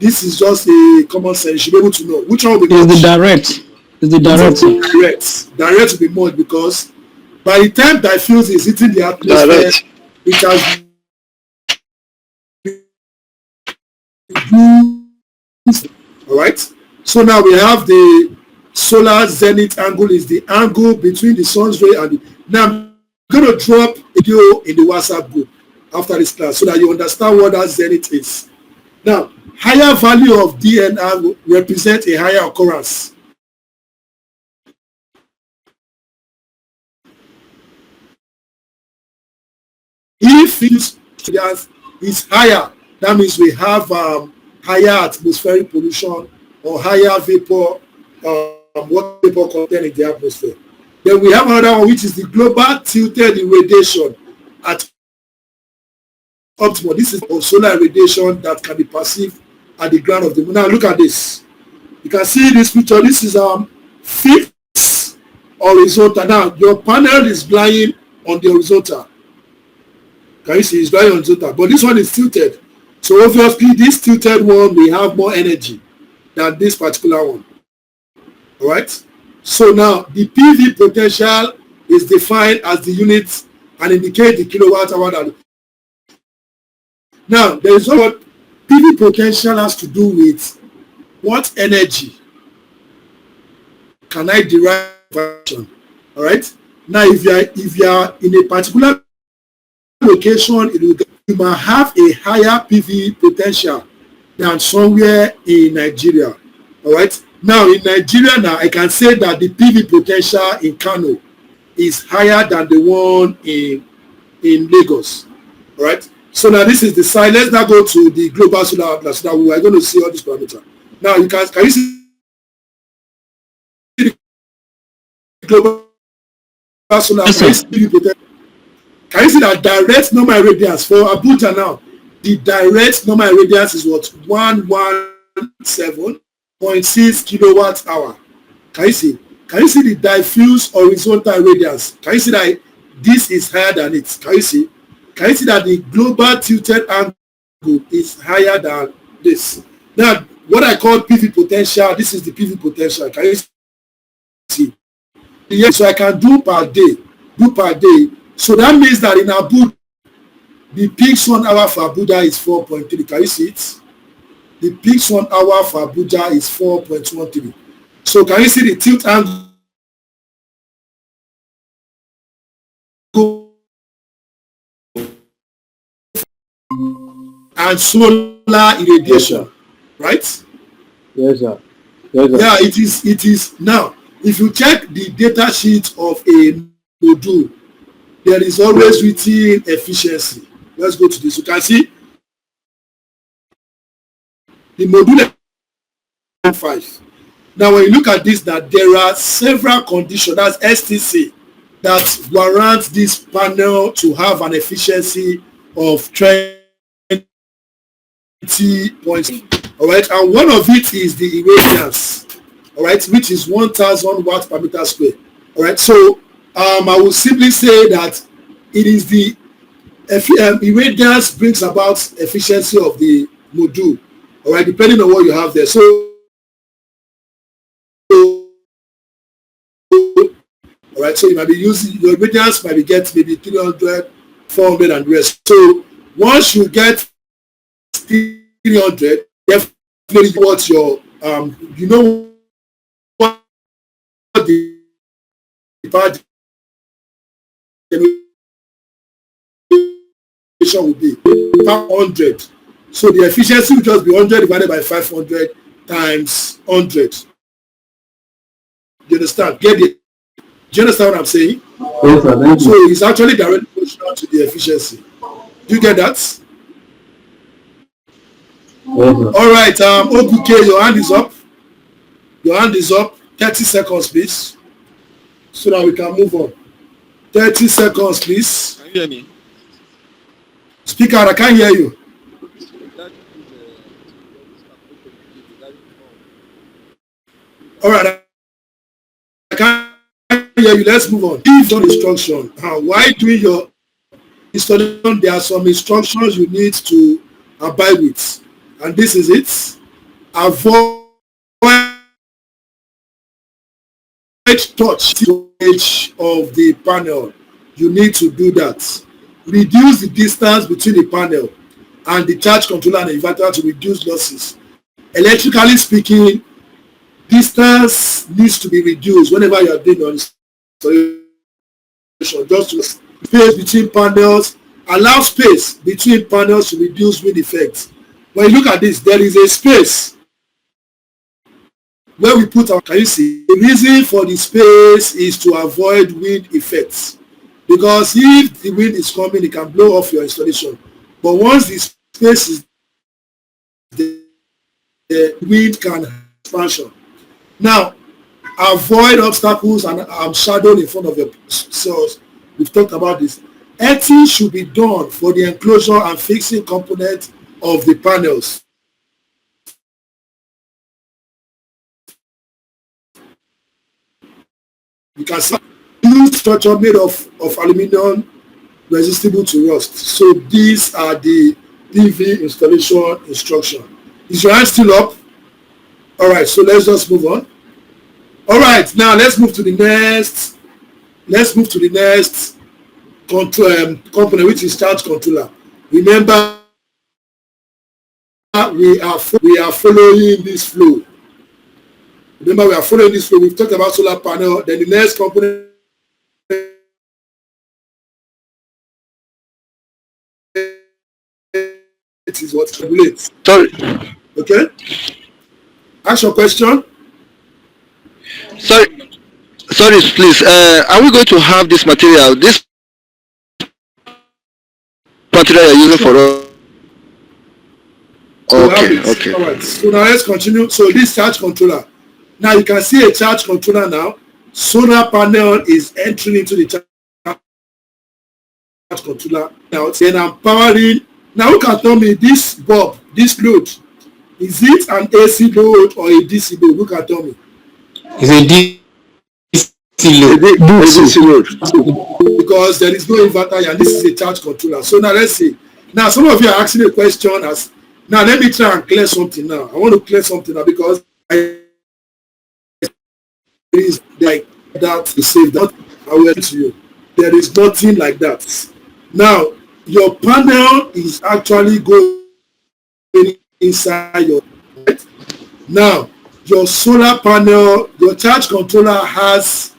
This is just a common sense. You should be able to know which one will be much. It's the direct. It's the direct. Direct will be much because by the time diffuse is hitting the atmosphere, it has all right. So now we have the solar zenith angle is the angle between the sun's ray and the. Now I'm going to drop a video in the WhatsApp group after this class so that you understand what that zenith is. Now, higher value of DNR represent a higher occurrence. If it is higher, that means we have higher atmospheric pollution or higher vapor, water vapor content in the atmosphere. Then we have another one, which is the global tilted irradiation at optimal. This is solar irradiation that can be perceived at the ground of the moon. Now look at this. You can see this picture. This is fixed horizontal. Now your panel is lying on the horizontal. Can you see it's lying horizontal? But this one is tilted. So obviously this tilted one will have more energy than this particular one. All right. So now the PV potential is defined as the unit and indicate the kilowatt hour. Now there is what PV potential has to do with what energy can I derive from. All right. Now if you are in a particular location, you might have a higher PV potential than somewhere in Nigeria. All right. Now in Nigeria, now I can say that the PV potential in Kano is higher than the one in Lagos. All right. So now this is the side. Let's now go to the global solar atlas. Now we are going to see all these parameters. Now you can you see the global solar atlas? Can you see that direct normal radiance for Abuja now? The direct normal radiance is what? 117.6 kilowatt hour. Can you see? Can you see the diffuse horizontal radiance? Can you see that this is higher than it? Can you see? Can you see that the global tilted angle is higher than this? Now, what I call PV potential, this is the PV potential. Can you see? Yes, so I can do per day. So that means that in Abuja, the peak 1 hour for Abuja is 4.3. Can you see it? The peak 1 hour for Abuja is 4.13. So can you see the tilt angle and solar irradiation, right? Yes, sir. Yes, sir. Yeah, it is. Now, if you check the data sheet of a module, there is always written efficiency. Let's go to this. You can see the module 5. Now, when you look at this, that there are several conditions, that's STC, that warrant this panel to have an efficiency of 20 points. All right, and one of it is the irradiance, all right, which is 1,000 watts per meter square. All right, so I will simply say that it is the irradiance brings about efficiency of the module. All right, depending on what you have there. So all right, so you might be using your irradiance might be get maybe 300, 400 and the rest. So once you get 300, definitely what your you know what the power generation will be 500. So the efficiency will just be 100 divided by 500 times 100. You understand? Get it? Do you understand what I'm saying? Yes, sir. Thank you. So it's actually directly proportional to the efficiency. Do you get that? Yes, sir. All right, okay, your hand is up. Your hand is up. 30 seconds, please. So that we can move on. 30 seconds, please. Can you hear me? Speaker, I can't hear you. All right, I can't hear you. Let's move on. Give your instruction. Why doing your installation? There are some instructions you need to abide with. And this is it. Avoid touch the edge of the panel. You need to do that. Reduce the distance between the panel and the charge controller and the inverter to reduce losses. Electrically speaking, distance needs to be reduced whenever you are doing your installation. Just to space between panels, allow space between panels to reduce wind effects. When you look at this, there is a space where we put our, can you see? The reason for the space is to avoid wind effects. Because if the wind is coming, it can blow off your installation. But once the space is there, the wind can expansion. Now, avoid obstacles and shadow in front of your cells. We've talked about this. Earthing should be done for the enclosure and fixing components of the panels. You can see new structure made of aluminum resistible to rust. So these are the PV installation instruction. Is your hand still up? All right, so let's just move on. All right, now let's move to the next. Let's move to the next component, which is charge controller. Remember, we are following this flow. Remember, we are following this flow. We've talked about solar panel. Then the next component is what regulates. Sorry. Okay. Ask your question. Sorry, please. Are we going to have this material? This material you're using for us? Okay. All right. So now let's continue. So this charge controller. Now you can see a charge controller now. Solar panel is entering into the charge controller. Now then I'm powering. Now you can tell me this bulb, this load, is it an AC load or a DC load? Who can tell me? It's a DC load. Because there is no inverter and this is a charge controller. So now let's see. Now some of you are asking a question as now let me try and clear something now. I want to clear something now because is like that is saved. That I will to you. There is nothing like that. Now, your panel is actually going inside your right? Now, your solar panel, your charge controller has,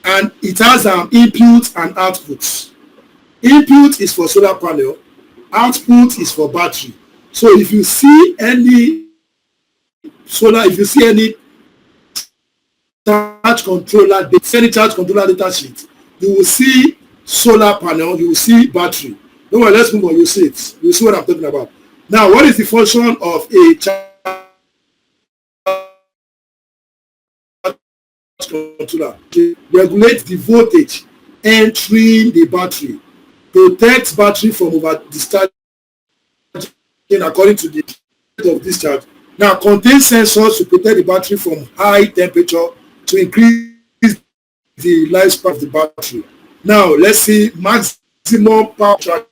and it has an input and output. Input is for solar panel, output is for battery. So if you see any charge controller data sheet, you will see solar panel, you will see battery. No, let's move on. You see it. You see what I'm talking about. Now, what is the function of a charge controller? It regulates the voltage entering the battery, protects battery from over discharging according to the rate of discharge. Now, contains sensors to protect the battery from high temperature to increase the lifespan of the battery. Now, let's see maximum power track.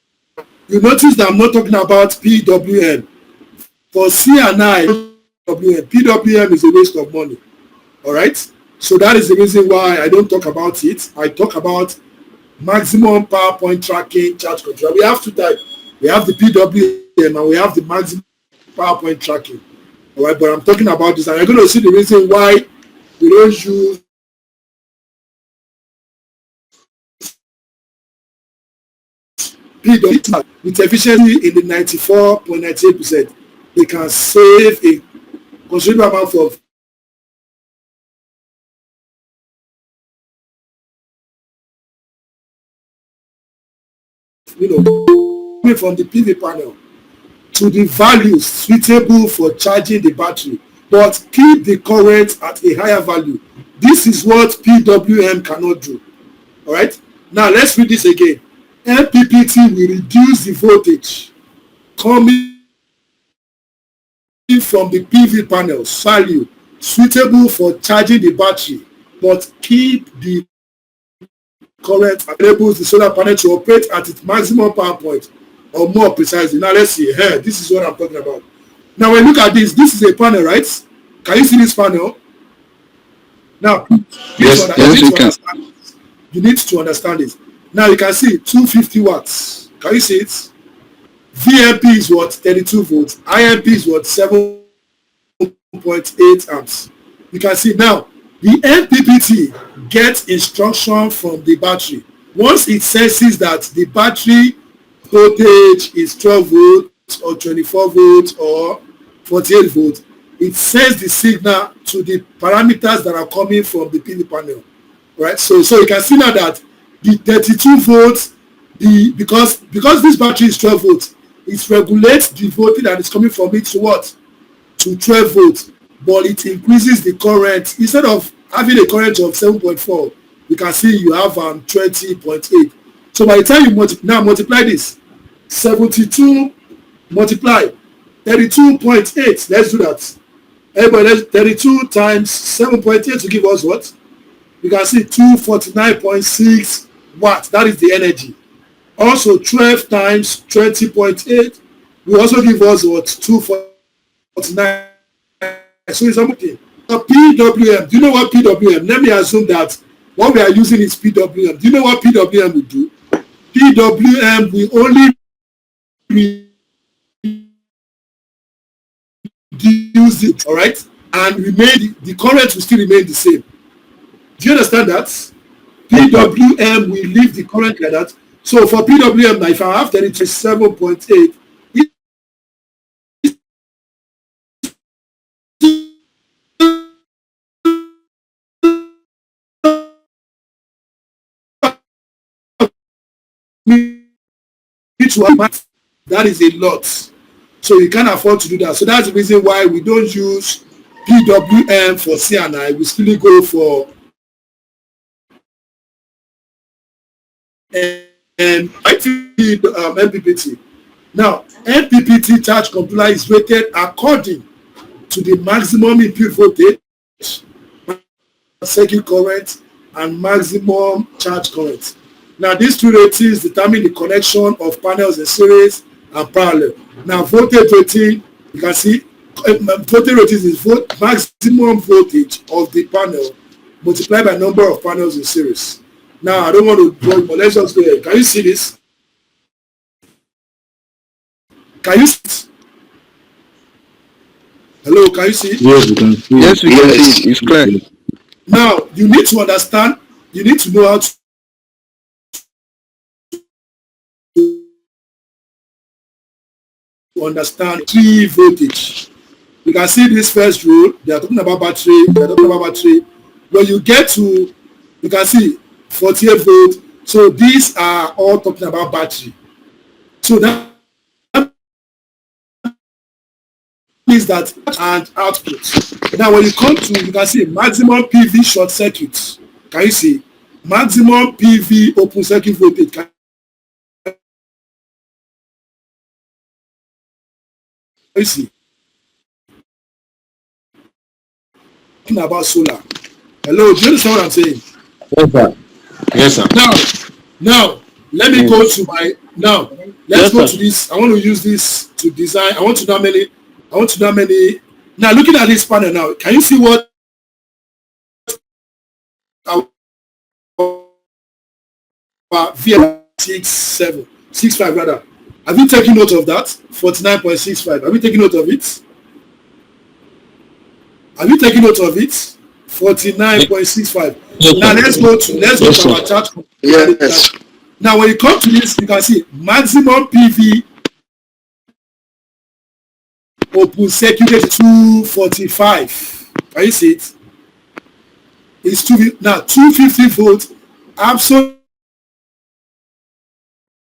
You notice that I'm not talking about PWM. For C and I, PWM is a waste of money. All right? So that is the reason why I don't talk about it. I talk about maximum power point tracking charge controller. We have two types. We have the PWM and we have the maximum power point tracking. All right, but I'm talking about this, and you're going to see the reason why we don't use PWM with efficiency in the 94.98%. They can save a considerable amount of from the PV panel to the values suitable for charging the battery, but keep the current at a higher value. This is what PWM cannot do. All right. Now let's read this again. MPPT will reduce the voltage coming from the PV panel's value suitable for charging the battery, but keep the current, enables the solar panel to operate at its maximum power point, or more precisely. Now let's see here. This is what I'm talking about. Now when you look at this, this is a panel, right? Can you see this panel? Now, yes, you can. You need to understand it. Now you can see 250 watts. Can you see it? VMP is what? 32 volts. IMP is what? 7.8 amps. You can see now the MPPT gets instruction from the battery. Once it senses that the battery voltage is 12 volts or 24 volts or 48 volts, it sends the signal to the parameters that are coming from the PV panel. Right? So you can see now that the 32 volts, because this battery is 12 volts, it regulates the voltage that is coming from it to what? To 12 volts. But it increases the current. Instead of having a current of 7.4, you can see you have 20.8. So by the time you multiply this, 72 multiply 32.8. Let's do that. Everybody, let's 32 times 7.8 to give us what? You can see 249.6 watts. That is the energy. Also 12 times 20.8 will also give us what? 249. So it's something. PWM. Do you know what PWM? Let me assume that what we are using is PWM. Do you know what PWM will do? PWM will only reduce it, all right? And the current will still remain the same. Do you understand that? PWM will leave the current like that. So for PWM, now if I have 37.8, that is a lot. So you can't afford to do that. So that's the reason why we don't use PWM for C&I. We still go for MPPT. Now, MPPT charge controller is rated according to the maximum input voltage, circuit current, and maximum charge current. Now, these two ratings determine the connection of panels in series and parallel. Now, voltage rating, you can see voltage rating is maximum voltage of the panel multiplied by number of panels in series. Now, I don't want to draw, but let's just go ahead. Can you see this? Can you see it? Hello, can you see it? Yes, we can see. Yes, we can see it. It's clear. Now, you need to understand, you need to know how to understand 3 voltage. You can see this first rule, they are talking about battery, When you get to, you can see 48 volt. So these are all talking about battery. So that is that and output. Now when you come to, you can see maximum PV short circuit. Can you see? Maximum PV open circuit voltage. Can you see? Talking about solar. Hello, do you understand what I'm saying? Yes, sir. Yes, sir. Now, let me go to my, let's go to this. I want to use this to design. I want to know how many. Now, looking at this panel now, can you see what our VL65 rather? Have you taken note of that? 49.65. Have you taken note of it? Have you taken note of it? 49.65. Now let's go to our chart. Yes. Now when you come to this, you can see maximum PV open circuit is 245. Can you see it? It's 250 volts. Absolute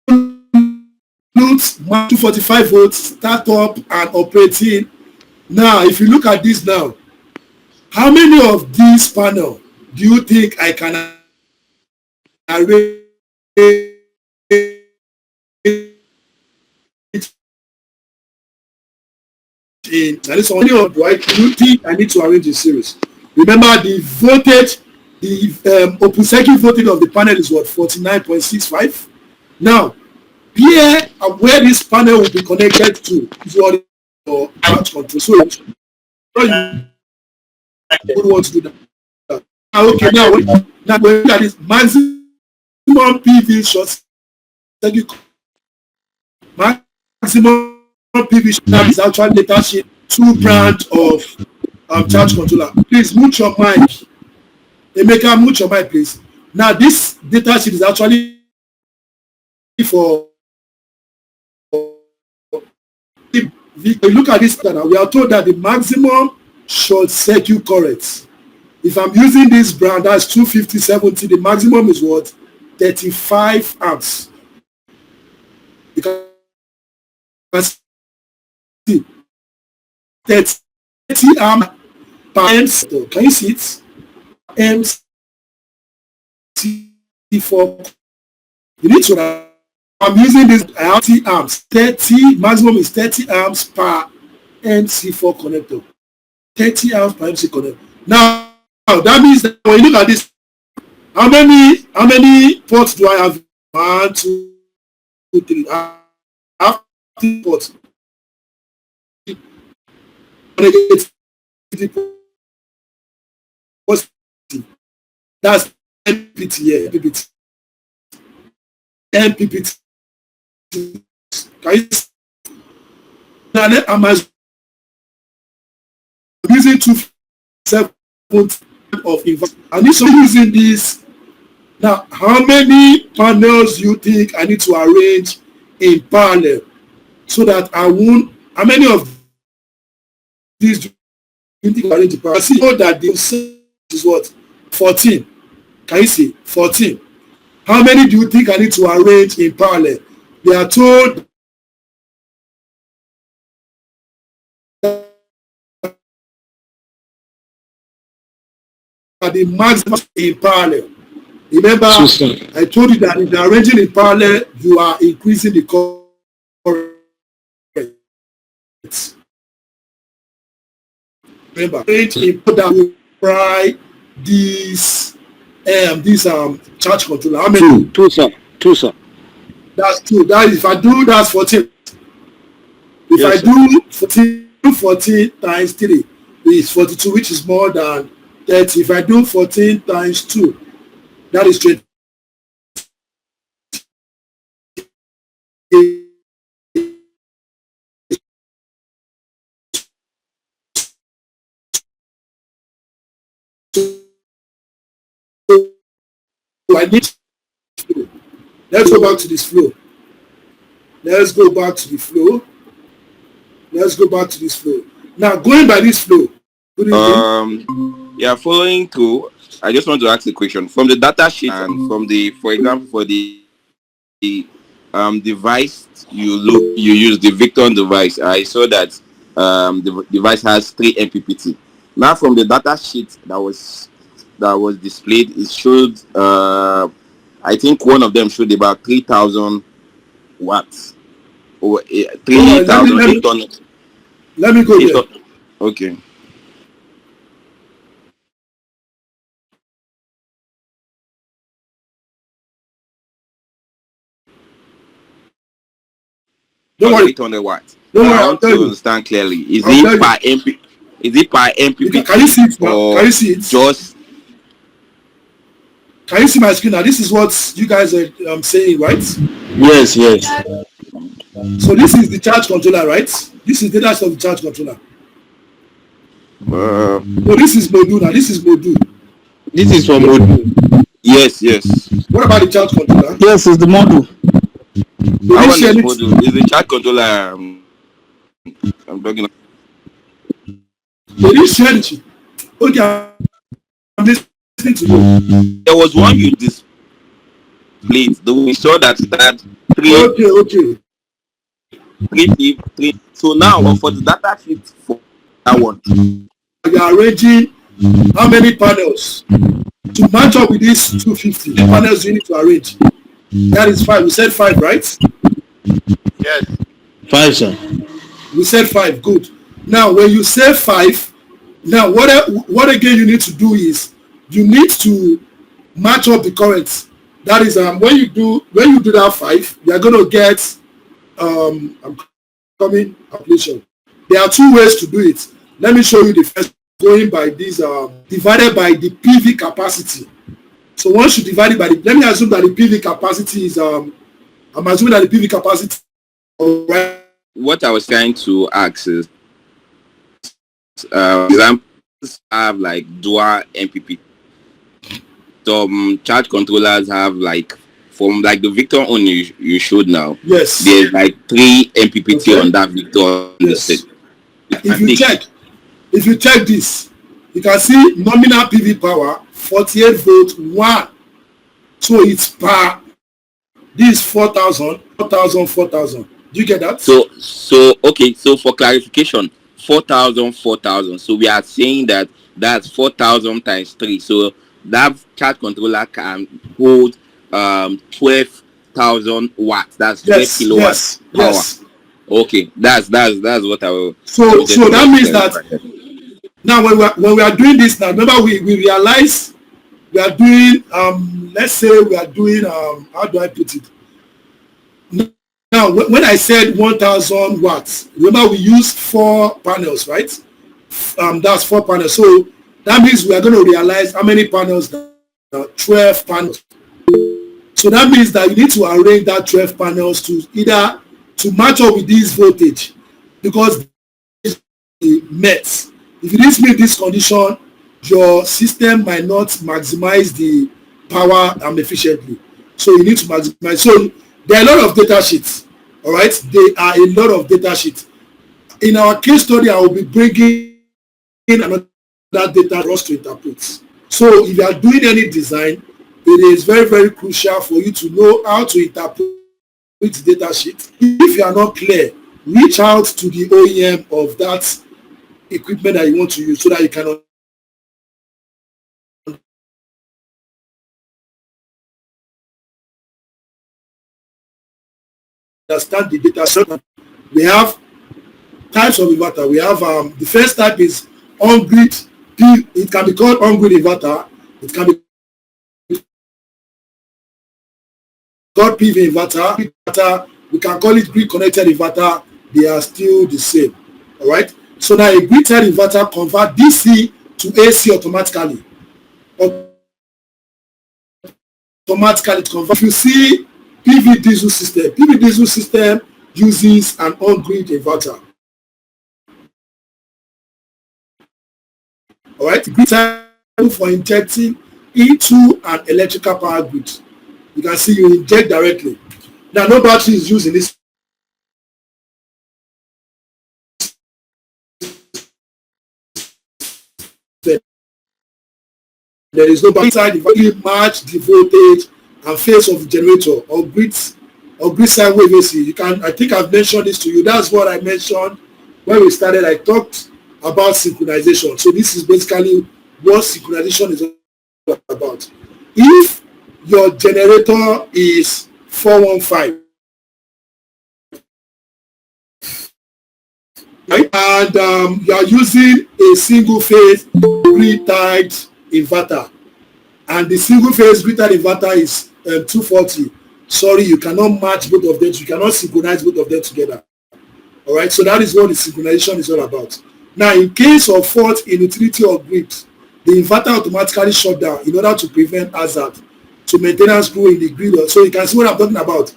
245 volts start up and operating. Now if you look at this now, how many of these panels do you think I can arrange in? That is only of right. Do you think I need to arrange a series? Remember the voltage, the open circuit voltage of the panel is what, 49.65. Now here where this panel will be connected to is what your charge control. So you would want to do that. Okay, now when you look at this maximum PV short circuit, maximum PV short is actually attached 2 branch of charge controller. Please mute your mic. Emeka, mute your mic, please. Now this data sheet is actually for if you look at this now, we are told that the maximum short circuit current, if I'm using this brand, that's 250/70, the maximum is what? 35 amps. Because 30 amps per amps. Can you see it? Amps for you need to. I'm using this 30 amps. 30 maximum is 30 amps per MC4 connector. 30 amps per MC connector. Now that means that when you look at this, how many ports do I have? 1, 2, 3. I have 3 ports. That's MPPT here. MPPT. MPPT. I'm using 2.7 of inverter. I need some using this. Now, how many panels do you think I need to arrange in parallel so that I won't? How many of these do you think I arrange in parallel? I see that the is what? 14. Can you see? 14. How many do you think I need to arrange in parallel? They are told at the maximum in parallel. Remember, I told you that if you are arranging in parallel, you are increasing the current. Remember, that will try this charge controller. How many? Two, sir. That's 2. That if I do, that's 14. If I do 14 times 3 is 42, which is more than 30. If I do 14 times 2, that is 20. I need flow. Let's go back to this flow. Let's go back to the flow. Let's go back to this flow. Now, going by this flow. Yeah, following through, I just want to ask a question. From the data sheet and from the, for example, for the device you use, the Victon device, I saw that the device has 3 MPPT. Now, from the data sheet that was displayed, it showed, I think one of them showed about 3,000 watts or 3,000. Let me go there. Okay. Don't worry. 800 watts. Don't worry, I want to understand clearly. Is I'll it per MP? Is it per MPPT? Can you see it now? Can you see it? Just. Can you see my screen now? This is what you guys are saying, right? Yes, yes. So this is the charge controller, right? This is the data of the charge controller. No, this is module now. This is module. This is for module. Yes, yes. What about the charge controller? Yes, it's the module. How is module? Is the charge controller? I'm talking about. They didn't share it. Okay, I'm listening to you. There was one you displayed. Though we saw that that 3. Okay. 3. So now for the data sheet for that one, you are arranging how many panels to match up with this 250 panels you need to arrange. That is 5. We said 5, right? yes, 5, sir. We said 5. Good. Now, when you say 5, now what again you need to do is you need to match up the currents. That is when you do that 5, you are going to get application. There are 2 ways to do it. Let me show you the first, going by this divided by the PV capacity. So once you divide it by the, let me assume that the PV capacity is I'm assuming that the PV capacity. Right. What I was trying to ask is examples have like dual MPP. Some charge controllers have like, from like the Victon on you showed now. Yes. There's like 3 MPPT on that Victon. Yes. If you check this, you can see nominal PV power 48 volts 1. So it's per. This is 4,000. Do you get that? So okay. So for clarification, 4,000. So we are saying that that's 4,000 times 3. So that charge controller can hold 12,000 watts. That's 12 kilowatts power. Yes. Okay, that's what I will. So that means that now when we are doing this now, remember we realize we are doing let's say we are doing how do I put it? Now when I said 1,000 watts, remember we used 4 panels, right? That's 4 panels. So that means we are going to realize how many panels? 12 panels. So that means that you need to arrange that 12 panels to either to match up with this voltage, because it met. If you didn't meet this condition, your system might not maximize the power efficiently. So you need to maximize. So there are a lot of data sheets. All right, there are a lot of data sheets. In our case study, I will be bringing in another data for us to interpret. So if you are doing any design, it is very, very crucial for you to know how to interpret the data sheet. If you are not clear, reach out to the OEM of that equipment that you want to use so that you can understand the data set. We have types of inverter. We have the first type is on-grid. It can be called on-grid inverter. It can be called PV inverter. We can call it grid-connected inverter. They are still the same. All right. So now a grid-tied inverter convert DC to AC automatically. Automatically it converts. If you see PV diesel system uses an on-grid inverter. All right, grid time for injecting into an electrical power grid. You can see you inject directly. Now, no battery is used in this. There is no battery inside. You match the voltage and phase of the generator or grid side wave AC. You can. I think I've mentioned this to you. That's what I mentioned when we started. I talked about synchronization. So this is basically what synchronization is all about. If your generator is 415, right, and you are using a single phase grid-tied inverter, and the single phase grid-tied inverter is 240, sorry, you cannot match both of them. You cannot synchronize both of them together. All right, so that is what the synchronization is all about. Now, in case of fault in utility or grid, the inverter automatically shut down in order to prevent hazard to maintenance crew in the grid. So you can see what I'm talking about.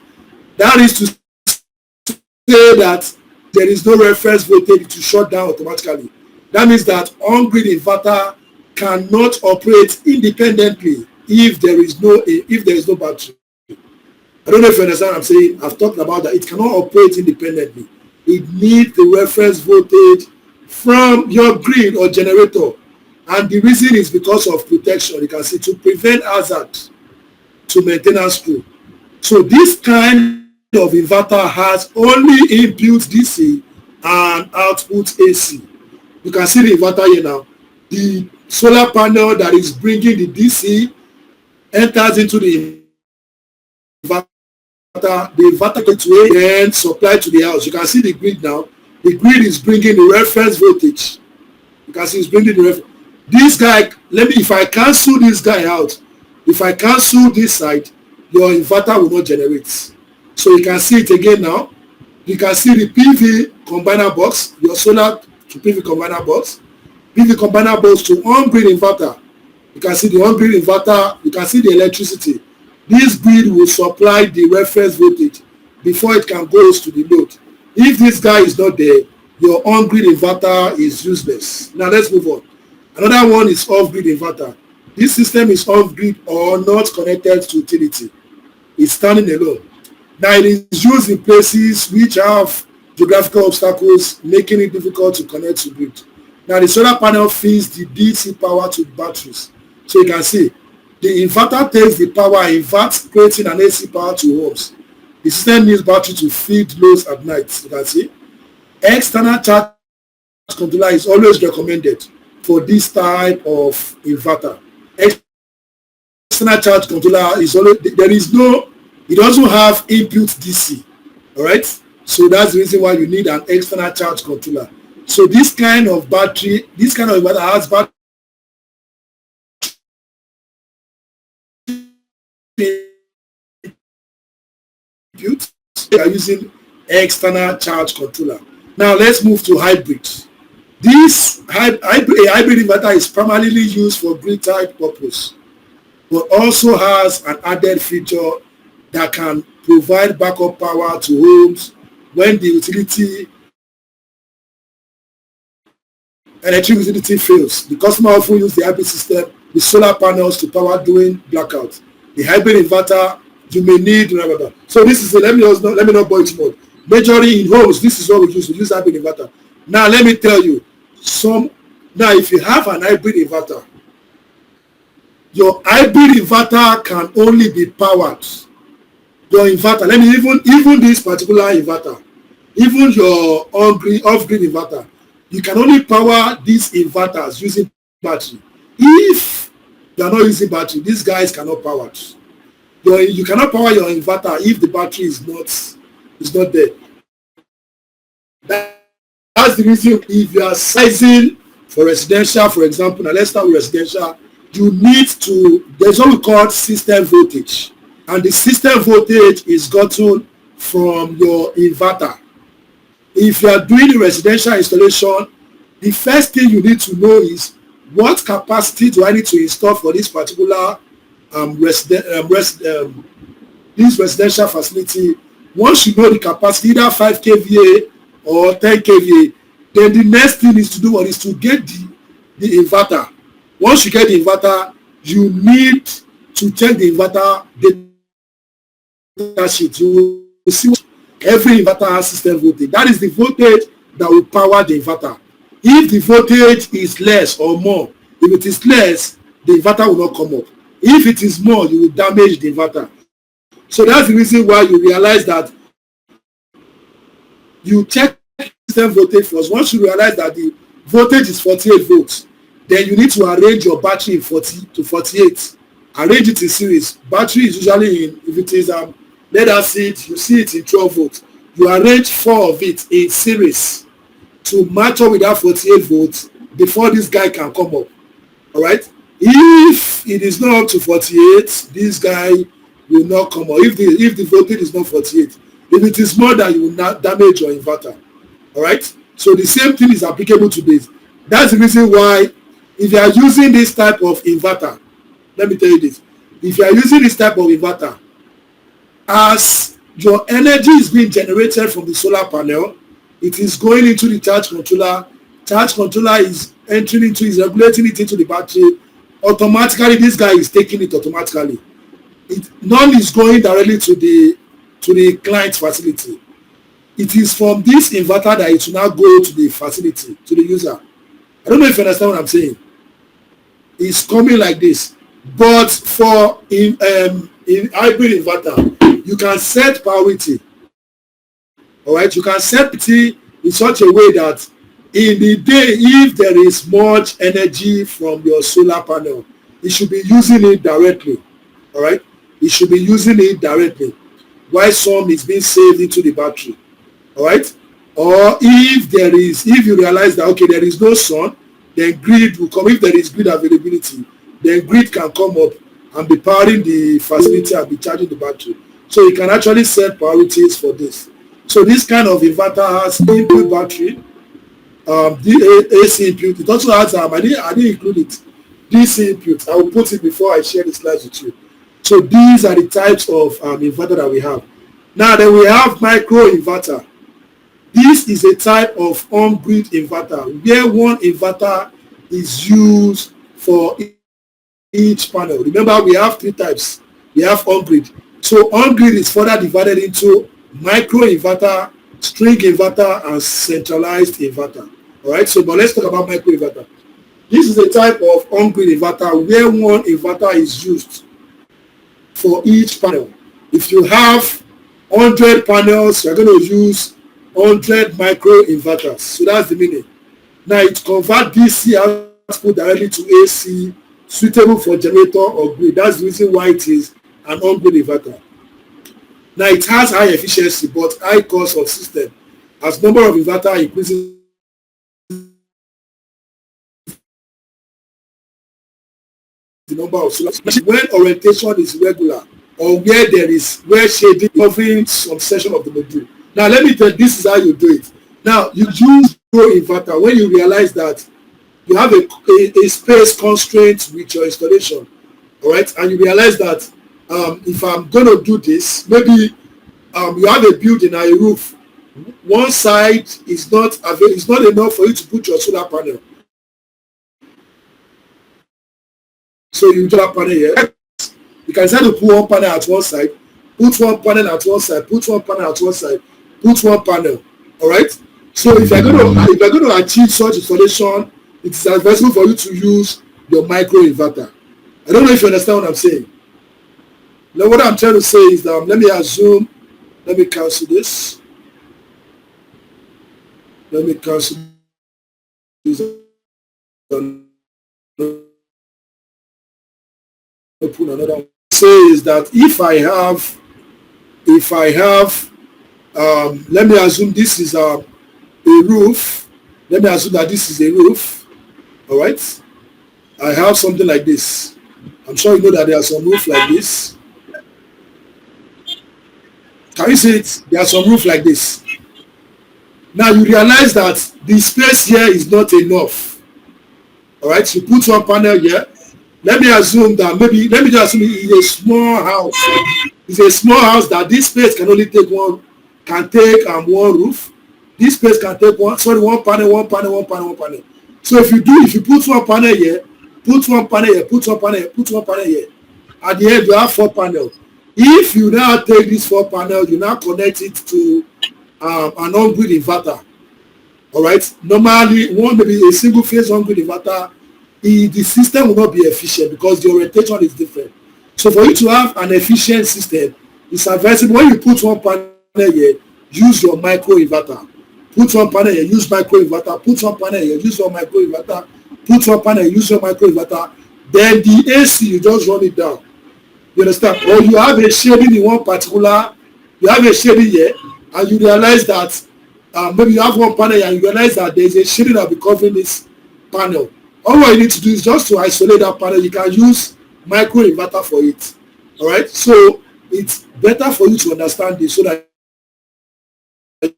That is to say that there is no reference voltage to shut down automatically. That means that on-grid inverter cannot operate independently if there is no battery. I don't know if you understand what I'm saying. I've talked about that. It cannot operate independently. It needs the reference voltage from your grid or generator, and the reason is because of protection. You can see, to prevent hazard to maintenance crew. So this kind of inverter has only inbuilt DC and output AC. You can see the inverter here now. The solar panel that is bringing the DC enters into the inverter. The inverter goes to A, then supply to the house. You can see the grid now. The grid is bringing the reference voltage. You can see it's bringing the reference. This guy, if I cancel this guy out, if I cancel this side, your inverter will not generate. So you can see it again now. You can see the PV combiner box, your solar to PV combiner box, PV combiner box to on-grid inverter. You can see the on-grid inverter, you can see the electricity. This grid will supply the reference voltage before it can go to the load. If this guy is not there, your on-grid inverter is useless. Now let's move on. Another one is off-grid inverter. This system is off-grid or not connected to utility. It's standing alone. Now it is used in places which have geographical obstacles, making it difficult to connect to grid. Now the solar panel feeds the DC power to the batteries. So you can see the inverter takes the power and inverts, creating an AC power to homes. The system needs battery to feed loads at night. You can see external charge controller is always recommended for this type of inverter. External charge controller is always, there is no, it doesn't have input DC. All right, so that's the reason why you need an external charge controller. So this kind of battery, this kind of inverter has battery input. They are using external charge controller. Now let's move to hybrid. This hybrid inverter is primarily used for grid type purpose, but also has an added feature that can provide backup power to homes when the electric utility fails. The customer often use the hybrid system with solar panels to power during blackout. The hybrid inverter you may need. So this is let me not bore you too much. Majorly in homes, this is what we use hybrid inverter. Now let me tell you now if you have an hybrid inverter, your hybrid inverter can only be powered. Your inverter, let me even this particular inverter, even your off-grid inverter, you can only power these inverters using battery. If you are not using battery, these guys cannot power it. You cannot power your inverter if the battery is not there. That's the reason if you are sizing for residential, for example, now let's start with residential, you need to, there's what we call system voltage. And the system voltage is gotten from your inverter. If you are doing the residential installation, the first thing you need to know is what capacity do I need to install for this particular this residential facility? Once you know the capacity, either 5 kVA or 10 kVA, then the next thing is to do what is to get the inverter. Once you get the inverter, you need to check the inverter data sheet. You will see every inverter has system voltage. That is the voltage that will power the inverter. If the voltage is less or more, if it is less, the inverter will not come up. If it is more, you will damage the inverter. So that's the reason why you realize that you check system voltage first. Once you realize that the voltage is 48 volts, then you need to arrange your battery in 40 to 48. Arrange it in series. Battery is usually in, if it is lead acid, you see it in 12 volts. You arrange 4 of it in series to match up with that 48 volts before this guy can come up. All right. If it is not up to 48, this guy will not come up. If the voltage is not 48, if it is more than, you will not damage your inverter. All right. So the same thing is applicable to this. That's the reason why, if you are using this type of inverter, let me tell you this. If you are using this type of inverter, as your energy is being generated from the solar panel, it is going into the charge controller. Charge controller is entering into, is regulating it into the battery. Automatically, this guy is taking it automatically. None is going directly to the client facility. It is from this inverter that it will now go to the facility, to the user. I don't know if you understand what I'm saying. It's coming like this. But for in hybrid inverter, you can set priority. All right, you can set it in such a way that in the day, if there is much energy from your solar panel, it should be using it directly. All right, it should be using it directly, while some is being saved into the battery. All right, or if you realize that, okay, there is no sun, then grid will come. If there is grid availability, then grid can come up and be powering the facility and be charging the battery. So you can actually set priorities for this. So this kind of inverter has input battery, the AC input. It also has I didn't include it, DC input. I will put it before I share the slides with you. So these are the types of inverter that we have. Now then we have micro inverter. This is a type of on-grid inverter where one inverter is used for each panel. Remember, we have 3 types. We have on-grid. So on-grid is further divided into micro inverter, string inverter, and centralized inverter. All right. So, but let's talk about micro inverter. This is a type of on-grid inverter where one inverter is used for each panel. If you have 100 panels, you're going to use 100 micro inverters. So that's the meaning. Now it converts DC output directly to AC, suitable for generator or grid. That's the reason why it is an on-grid inverter. Now it has high efficiency but high cost of system. As number of inverter increases, the number of solar. When orientation is regular or where shading covering some section of the module. Now let me tell you, this is how you do it. Now you use pro inverter when you realize that you have a space constraint with your installation. All right, and you realize that if I'm going to do this, maybe you have a building and a roof. One side is not available. It's not enough for you to put your solar panel. So you do a panel here. You can decide to put one panel at one side, put one panel at one side, put one panel at one side, put one panel. All right. So if you're going to achieve such installation, it is advisable for you to use your micro inverter. I don't know if you understand what I'm saying. Now what I'm trying to say is that let me cancel this. Let me cancel this. Open another one. Say is that if I have let me assume this is a roof. Let me assume that this is a roof. All right. I have something like this. I'm sure you know that there are some roof like this. Can you see it? There are some roof like this. Now you realize that the space here is not enough. All right, you put one panel here. Let me assume that let me just assume it's a small house. It's a small house that this space can only take one one roof. This space can take one panel. So if you put one panel here, put one panel here, put one panel here, put one panel here. At the end you have 4 panels. If you now take these 4 panels, you now connect it to an on-grid inverter. All right. Normally, maybe a single phase on-grid inverter, the system will not be efficient because the orientation is different. So for you to have an efficient system, it's advisable when you put one panel here, use your micro inverter. Put one panel here, use micro inverter. Put one panel here, use your micro inverter. Put one panel here, use your micro inverter. Then the AC, you just run it down. You understand? Or you have a shading in one particular, you have a shading here, and you realize that maybe you have one panel and you realize that there is a shading that will be covering this panel. All what you need to do is just to isolate that panel. You can use micro inverter for it. All right. So it's better for you to understand this so that it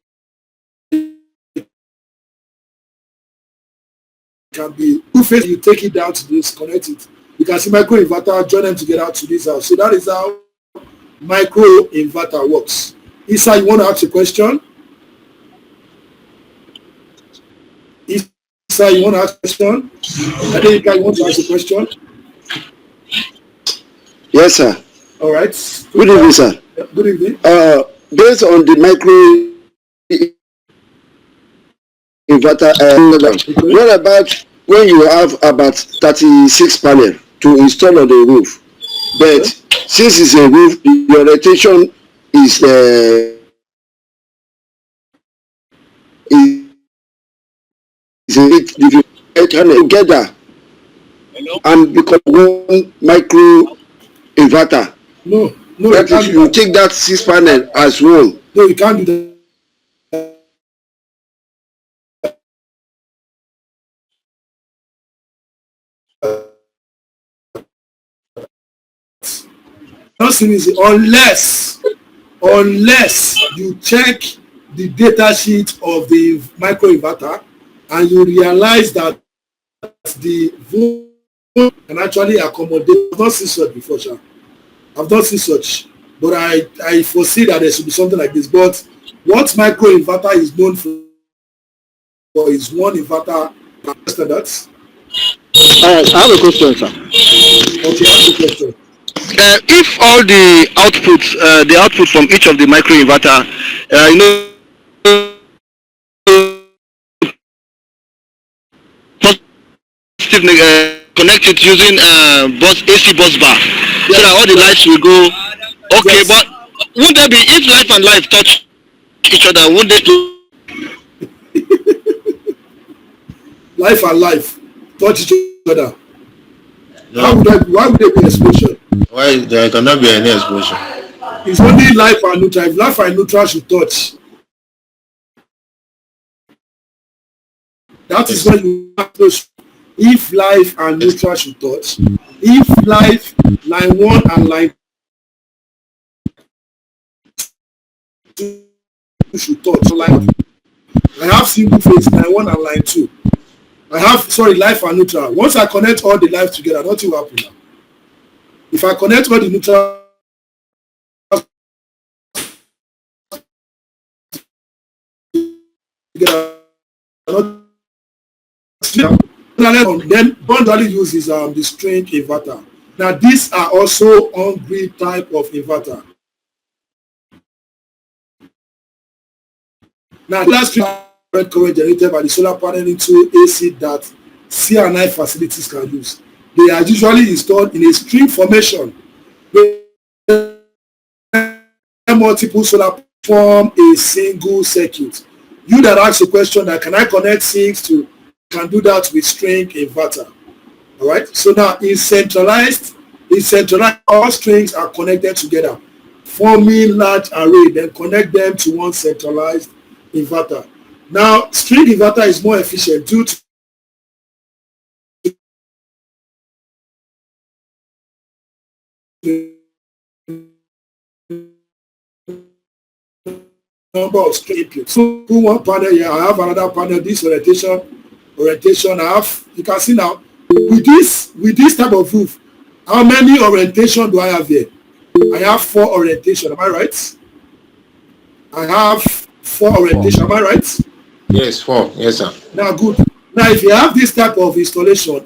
can be two phase. You take it down to this, connect it. You can see micro inverter, join them together to this house. So that is how micro inverter works. Isa, you want to ask a question? Isa, you want to ask a question? Adelika, you want to ask a question? Yes, sir. All right. Good evening, sir. Good evening. Based on the micro inverter, what about when you have about 36 panels to install on the roof? But since it's a roof, your rotation is a bit difficult together and become one micro inverter. No, That if you take that 6 panel as one. No, you can't do that. Unless you check the data sheet of the micro inverter and you realize that the voltage can actually accommodate. I've not seen such before, sir. I've not seen such, but I foresee that there should be something like this. But what micro inverter is known for is one inverter standards. I have a question, sir. Okay, ask the question. If all the output from each of the micro inverter, connected using AC bus bar, so that all the lights will go. Okay, yes. But wouldn't there be, if life and life touch each other, wouldn't they do? Life and life touch each other. No. Why would there be explosion? Why there cannot be any explosion? It's only life and neutral. If life and neutral should touch, that is when you have to. If life and neutral should touch, if life line 1 and line 2 should touch, line, I have single phase line 1 and line 2. I have life and neutral. Once I connect all the life together, nothing will happen now. If I connect all the neutral together, then one value uses the string inverter. Now these are also on-grid type of inverter. Now last current generated by the solar panel into AC that C&I facilities can use. They are usually installed in a string formation. Multiple solar form a single circuit. You that ask a question that can I connect 6 to, can do that with string inverter. All right. So now in centralized, all strings are connected together, forming large array. Then connect them to one centralized inverter. Now string inverter is more efficient due to number of string inputs. So one panel here, I have another panel, this orientation I have, you can see now with this type of roof, how many orientation do I have here? I have 4 orientation. Am I right? I have 4 orientation. Am I right? Yes, 4. Yes, sir. Now, good. Now, if you have this type of installation,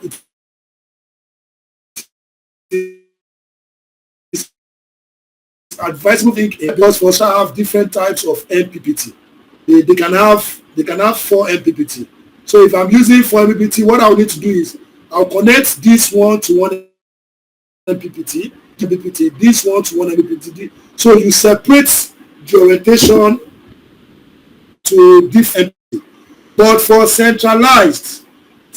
it's advisable because for some have different types of MPPT. They can have 4 MPPT. So if I'm using 4 MPPT, what I'll need to do is I'll connect this one to one MPPT, this one to one MPPT. So you separate the orientation to different. But for centralized,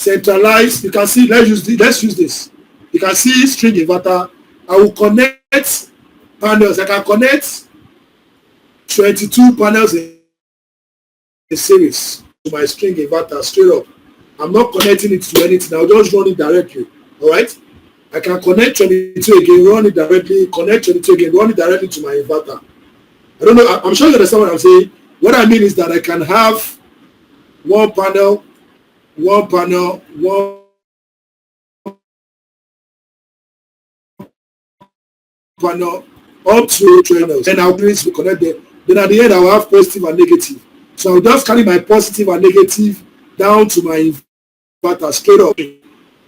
you can see, let's use this. You can see string inverter. I will connect panels. I can connect 22 panels in a series to my string inverter straight up. I'm not connecting it to anything. I'll just run it directly. All right. I can connect 22 again, run it directly, connect 22 again, run it directly to my inverter. I don't know. I'm sure you understand what I'm saying. What I mean is that I can have one panel, one panel up to trainers. Then I'll please connect them. Then at the end, I'll have positive and negative. So I'll just carry my positive and negative down to my inverter straight up.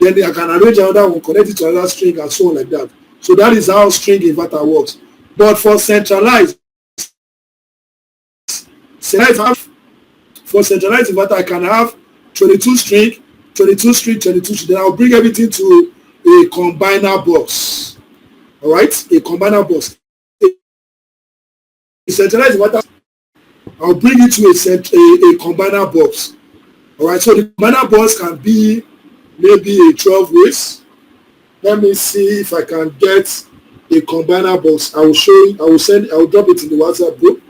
Then I can arrange another one, connect it to another string and so on like that. So that is how string inverter works. But for centralized inverter, I can have 22 string, 22 string, 22 string. Then I'll bring everything to a combiner box. All right, a combiner box. A centralized inverter, I'll bring it to a combiner box. All right, so the combiner box can be maybe a 12 ways. Let me see if I can get a combiner box. I will show you. I will drop it in the WhatsApp group.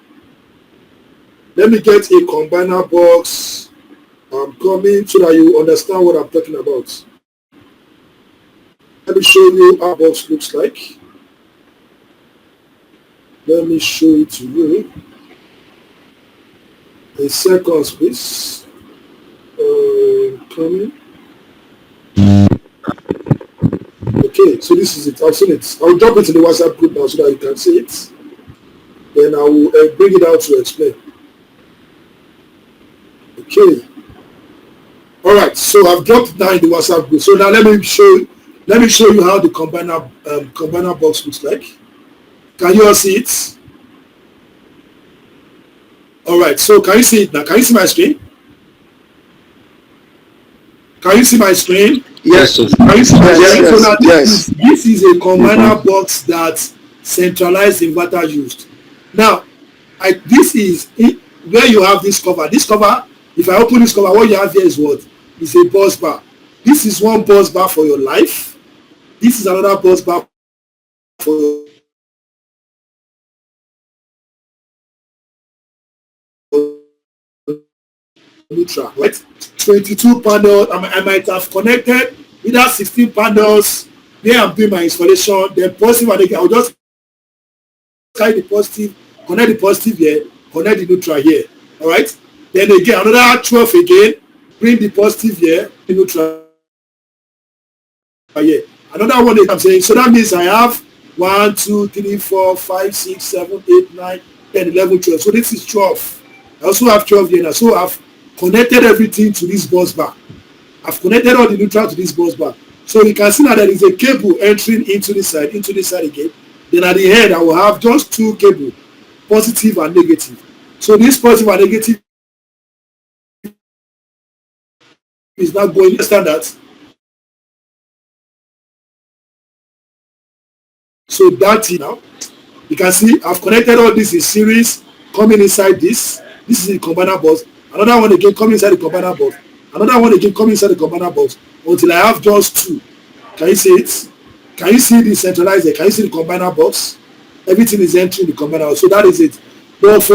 Let me get a combiner box. I'm coming so that you understand what I'm talking about. Let me show you how box looks like. Let me show it to you. A second, please. Coming. Okay, so this is it. I've seen it. I'll drop it in the WhatsApp group now so that you can see it. Then I will bring it out to explain. Okay. All right. So I've dropped it now in the WhatsApp group. So now let me show you how the combiner box looks like. Can you all see it? All right. So can you see it now? Can you see my screen? Can you see my screen? Yes. Can you see my screen? So now Yes. this is a combiner box that centralized inverter used. Now, this is it, where you have this cover. This cover, if I open this cover, what you have here is what? It's a bus bar. This is one bus bar for your life. This is another bus bar for your neutral, right? 22 panels. I might have connected either 16 panels where I'm doing my installation. Then positive and negative. I'll just carry the positive, connect the positive here, connect the neutral here. All right. Then again, another 12 again. Bring the positive here, the neutral here. Another one that I'm saying. So that means I have 1, 2, 3, 4, 5, 6, 7, 8, 9, 10, 11, 12. So this is 12. I also have 12 here now. So I've connected everything to this bus bar. I've connected all the neutral to this bus bar. So you can see that there is a cable entering into this side again. Then at the end, I will have just 2 cables, positive and negative. So this positive and negative is not going to standard. So that is now, you can see I've connected all this in series coming inside this. This is the combiner box. Another one again coming inside the combiner box. Another one again coming inside the combiner box until I have just 2. Can you see it? Can you see the centralizer? Can you see the combiner box? Everything is entering the combiner box. So that is it. But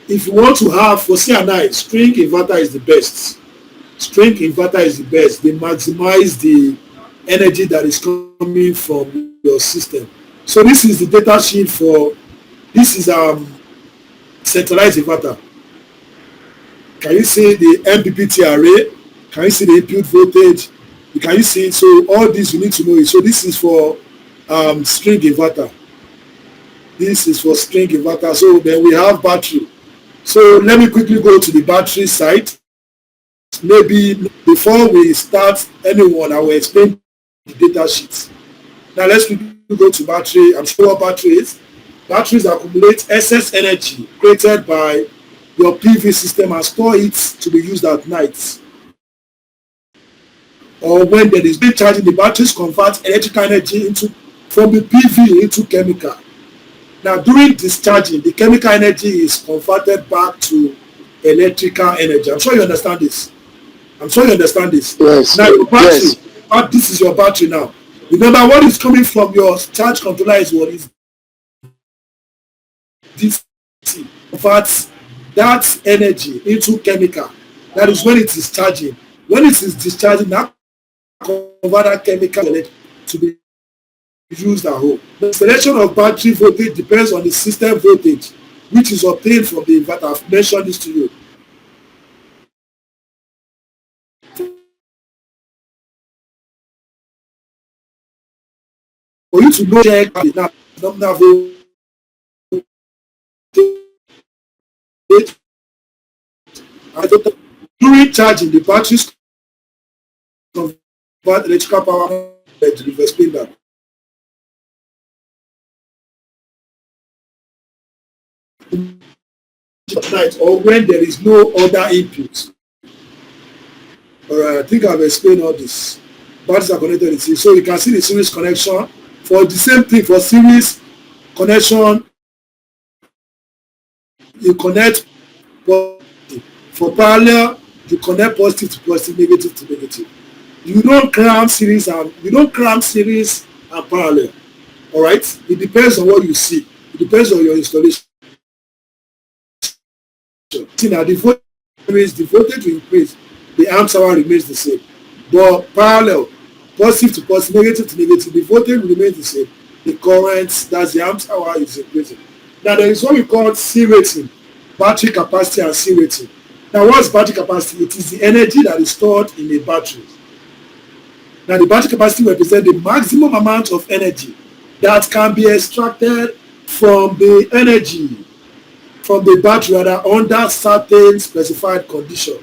if you want to have, for C&I, string inverter is the best. String inverter is the best. They maximize the energy that is coming from your system. So this is the data sheet for, this is centralized inverter. Can you see the MPPT array? Can you see the input voltage? You Can you see? So all this you need to know it. So this is for string inverter. This is for string inverter. So then we have battery. So let me quickly go to the battery side. Maybe before we start anyone, I will explain the data sheet. Now let's quickly go to battery. I'm sure what battery is. Batteries accumulate excess energy created by your PV system and store it to be used at night. Or when there is big charging, the batteries convert electrical energy from the PV into chemical. Now during discharging, the chemical energy is converted back to electrical energy. I'm sure you understand this. Yes. Now your battery, Yes. this is your battery now. Remember what is coming from your charge controller is what is this converts that energy into chemical. That is when it is charging. When it is discharging, now convert that chemical to be used at home. The selection of battery voltage depends on the system voltage, which is obtained from the inverter. I've mentioned this to you. For you to know check the nominal voltage during charging, the batteries convert electrical power to reverse spin that. Night or when there is no other input. Alright, I think I've explained all this. Batteries are connected in series. So you can see the series connection. For the same thing, for series connection, you connect positive. For parallel, you connect positive to positive, negative to negative. You don't cram series and parallel. Alright? It depends on what you see. It depends on your installation. Now the voltage will increase, the amp hour remains the same. But parallel, positive to positive, negative to negative, the voltage will remain the same. The current, that's the amp hour, is increasing. Now there is what we call C rating, battery capacity and C rating. Now what's battery capacity? It is the energy that is stored in a battery. Now the battery capacity represents the maximum amount of energy that can be extracted from the battery under certain specified condition.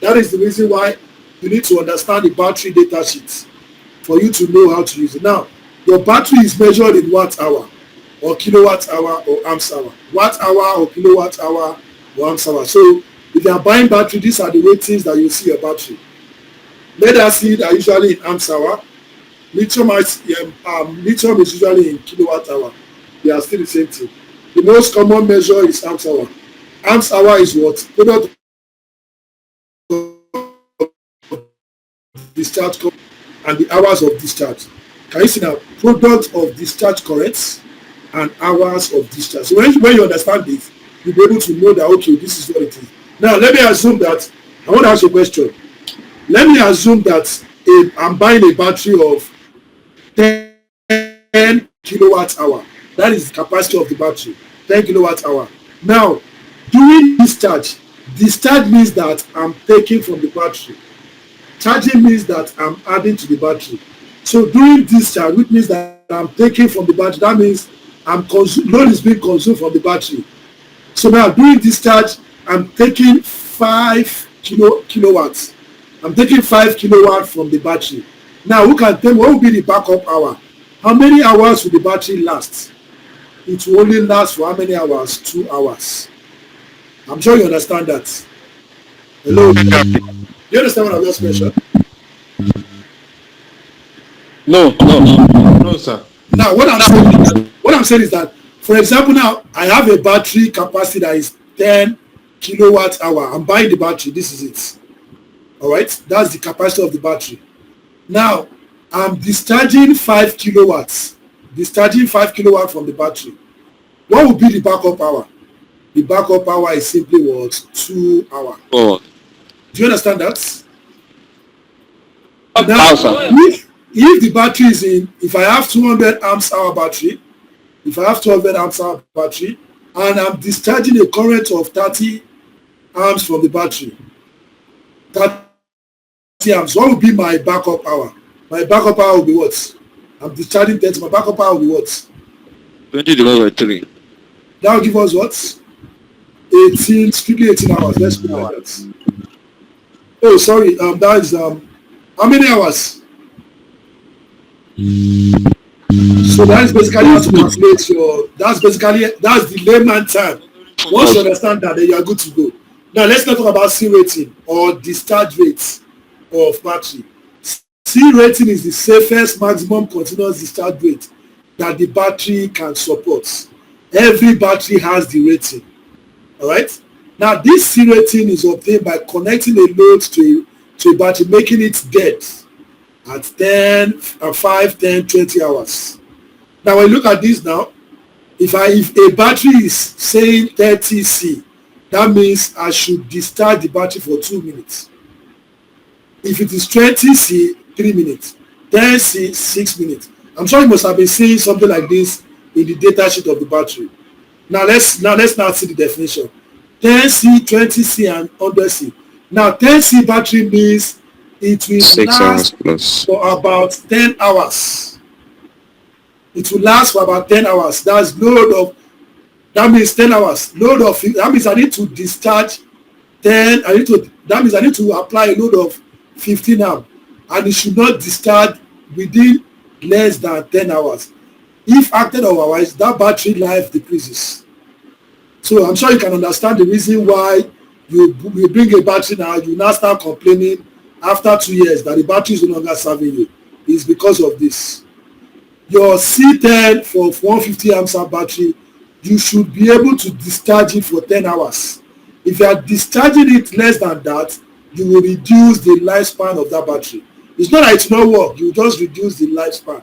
That is the reason why you need to understand the battery data sheet for you to know how to use it. Now, your battery is measured in watt hour or kilowatt hour or amps hour. Watt hour or kilowatt hour or amps hour. So if you are buying battery, these are the ratings that you see your battery. Lead acid are usually in amps hour. Lithium is usually in kilowatt hour. They are still the same thing. The most common measure is amps hour. Amps hour is what? Product of discharge and the hours of discharge. Can you see now? Product of discharge currents and hours of discharge. So when you understand this, you'll be able to know that, okay, this is what it is. Now, let me assume that, I want to ask you a question. Let me assume that I'm buying a battery of 10 kilowatt hour. That is the capacity of the battery, 10 kilowatt hour. Now, during discharge means that I'm taking from the battery. Charging means that I'm adding to the battery. So during discharge, which means that I'm taking from the battery, that means load is being consumed from the battery. So now during discharge, I'm taking 5 kilowatts. I'm taking 5 kilowatts from the battery. Now, who can tell me what will be the backup hour? How many hours will the battery last? It will only last for how many hours? 2 hours. I'm sure you understand that. Hello? Do you understand what I just mentioned? No, sir. Now, what I'm saying is that, for example, now I have a battery capacity that is 10 kilowatt hour. I'm buying the battery. This is it. All right, that's the capacity of the battery. Now, I'm discharging 5 kilowatts. Discharging 5 kilowatts from the battery. What would be the backup hour? The backup hour is simply what? 2 hours. Oh. Do you understand that? Now, if the battery is if I have 200 amps hour battery, and I'm discharging a current of 30 amps from the battery, 30 amps, what would be my backup hour? My backup power will be what? I'm discharging 30. My backup power will be what? 20 divided by 3. That will give us what? 18, strictly 18 hours. Let's put like that. Oh, sorry. That is how many hours? So that is basically how to calculate your. That's the layman time. Once you understand that, then you are good to go. Now let's not talk about C rating or discharge rates of battery. C rating is the safest maximum continuous discharge rate that the battery can support. Every battery has the rating. All right. Now this C rating is obtained by connecting a load to a battery, making it dead at 5, 10, 20 hours. Now when you look at this now, if a battery is saying 30 C, that means I should discharge the battery for 2 minutes. If it is 20 C, 3 minutes. 10 C, 6 minutes. I'm sure you must have been seeing something like this in the data sheet of the battery. Now let's see the definition. 10 C, 20 C, and 100 C. Now 10 C battery means it will 6 hours plus for about 10 hours. It will last for about 10 hours. That means 10 hours. That means I need to discharge 10. That means I need to apply a load of 15 amp, and it should not discharge within less than 10 hours. If acted otherwise, that battery life decreases. So I'm sure you can understand the reason why you bring a battery now, you now start complaining after 2 years that the battery is no longer serving you. It's because of this. Your C10 for 150 amps battery, you should be able to discharge it for 10 hours. If you are discharging it less than that, you will reduce the lifespan of that battery. It's not that it will not work, you just reduce the lifespan.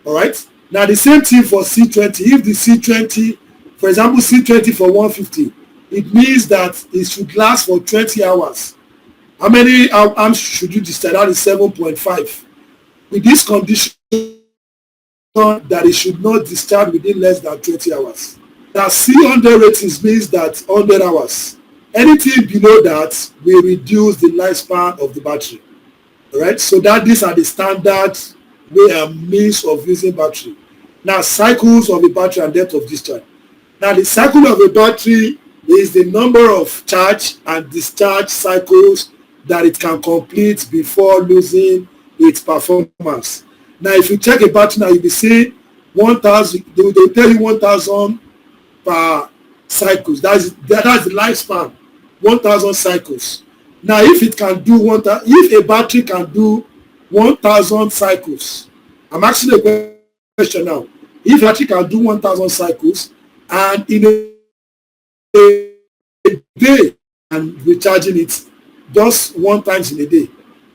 All right? Now the same thing for C20. If the C20, for example, C20 for 150, it means that it should last for 20 hours. How many amps should you discharge? That is 7.5. With this condition, that it should not discharge within less than 20 hours. That C100 ratings means that 100 hours. Anything below that will reduce the lifespan of the battery. All right, so these are the standard means of using battery. Now, cycles of a battery and depth of discharge. Now, the cycle of a battery is the number of charge and discharge cycles that it can complete before losing its performance. Now, if you check a battery now, you'll be seeing 1,000. They will tell you 1,000 per cycles. That's the lifespan. 1,000 cycles. Now, if it can do if a battery can do 1,000 cycles, I'm asking a question now. If a battery can do 1,000 cycles and in a day and recharging it just one time in a day,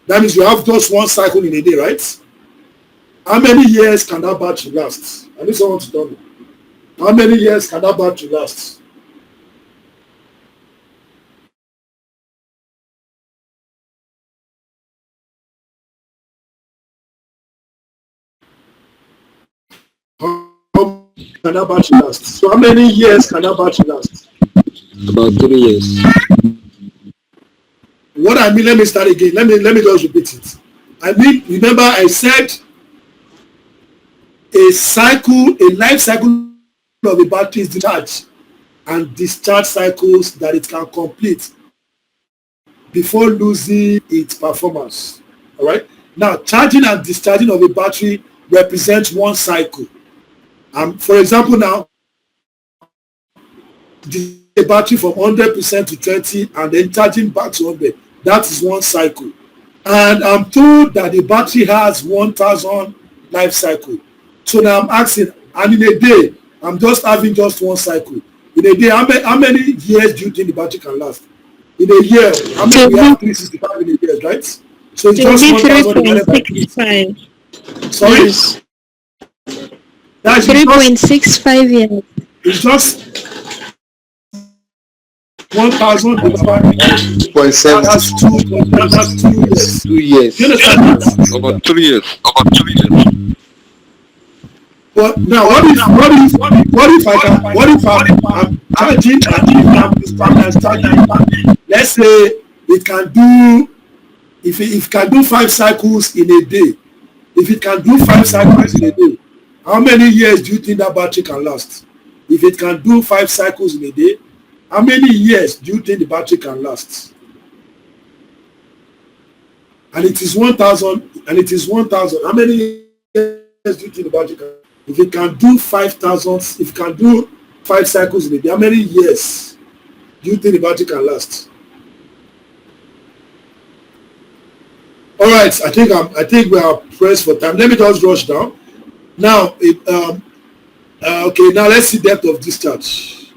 that means you have just one cycle in a day, right? How many years can that battery last? I need someone to tell me. How many years can that battery last? How can that battery last? So how many years can that battery last? about 3 years. What I mean, let me start again. Let me just repeat it. I mean, remember I said a life cycle of a battery is the charge and discharge cycles that it can complete before losing its performance. All right. Now, charging and discharging of a battery represents one cycle. For example, now the battery from 100% to 20 and then charging back to 100. That is one cycle. And I'm told that the battery has 1,000 life cycle. So now I'm asking, and in a day, I'm just having just one cycle. In a day, how many years do you think the battery can last? In a year, how many? We have 365 in a year, right? So it's just 1,000 divided by 3. Sorry? Yes. That's 3.65 years. It's just 1,000 divided by 2.7. That's 2 years. 2 years. You understand that? About 3 years. About 3 years. But now, what if I'm charging and charging? Let's say it can do, if it can do 5 cycles in a day, If it can do 5 cycles in a day, how many years do you think that battery can last? If it can do 5 cycles in a day, how many years do you think the battery can last? And it is 1,000, and it is 1,000. How many years do you think the battery can? If it can do 5,000, if it can do 5 cycles in a day, how many years do you think the battery can last? All right, I think we are pressed for time. Let me just rush down. Now, okay, now let's see depth of discharge.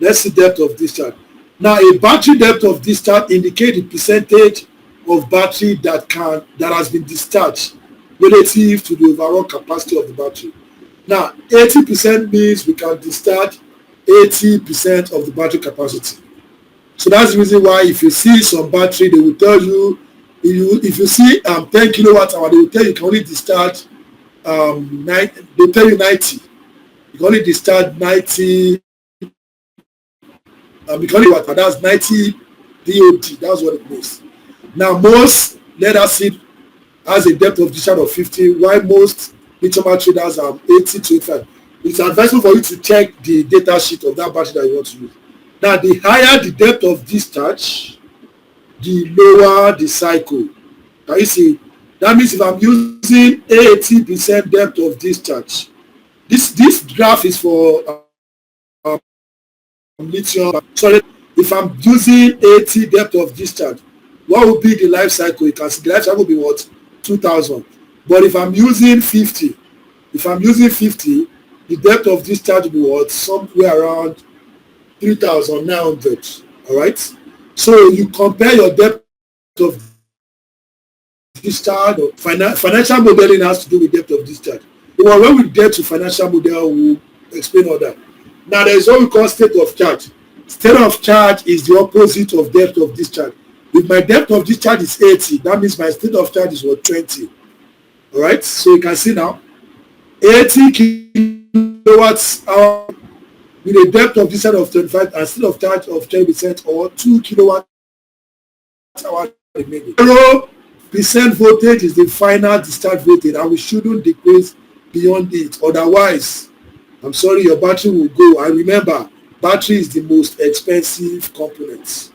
Let's see depth of discharge. Now, a battery depth of discharge indicates the percentage of battery that has been discharged relative to the overall capacity of the battery. Now, 80% means we can discharge 80% of the battery capacity. So that's the reason why if you see some battery, they will tell you, if you see 10 kilowatt hour, they will tell you can only discharge they tell you 90. You can only discharge 90 because that's 90 DOD. That's what it means. Now most lead acid has a depth of discharge of 50, while most lithium battery has 80 to 85. It's advisable for you to check the data sheet of that battery that you want to use. Now the higher the depth of discharge, the lower the cycle. Can you see? That means if I'm using 80% depth of discharge, this graph is for lithium. Sorry, if I'm using 80 depth of discharge, what would be the life cycle? You can see the life cycle will be what? 2,000. But if I'm using 50, the depth of discharge will be what? Somewhere around 3,900. All right. So you compare your depth of discharge. Financial modeling has to do with depth of discharge. Well, when we get to financial model, we'll explain all that. Now there is what we call state of charge. State of charge is the opposite of depth of discharge. If my depth of discharge is 80, that means my state of charge is what? 20. All right. So you can see now 80 kilowatts hour with a depth of discharge of 25 and state of charge of 20% or 2 kilowatt hour remaining. 0% voltage is the final discharge voltage, and we shouldn't decrease beyond it. Otherwise, I'm sorry, your battery will go. And remember, battery is the most expensive component.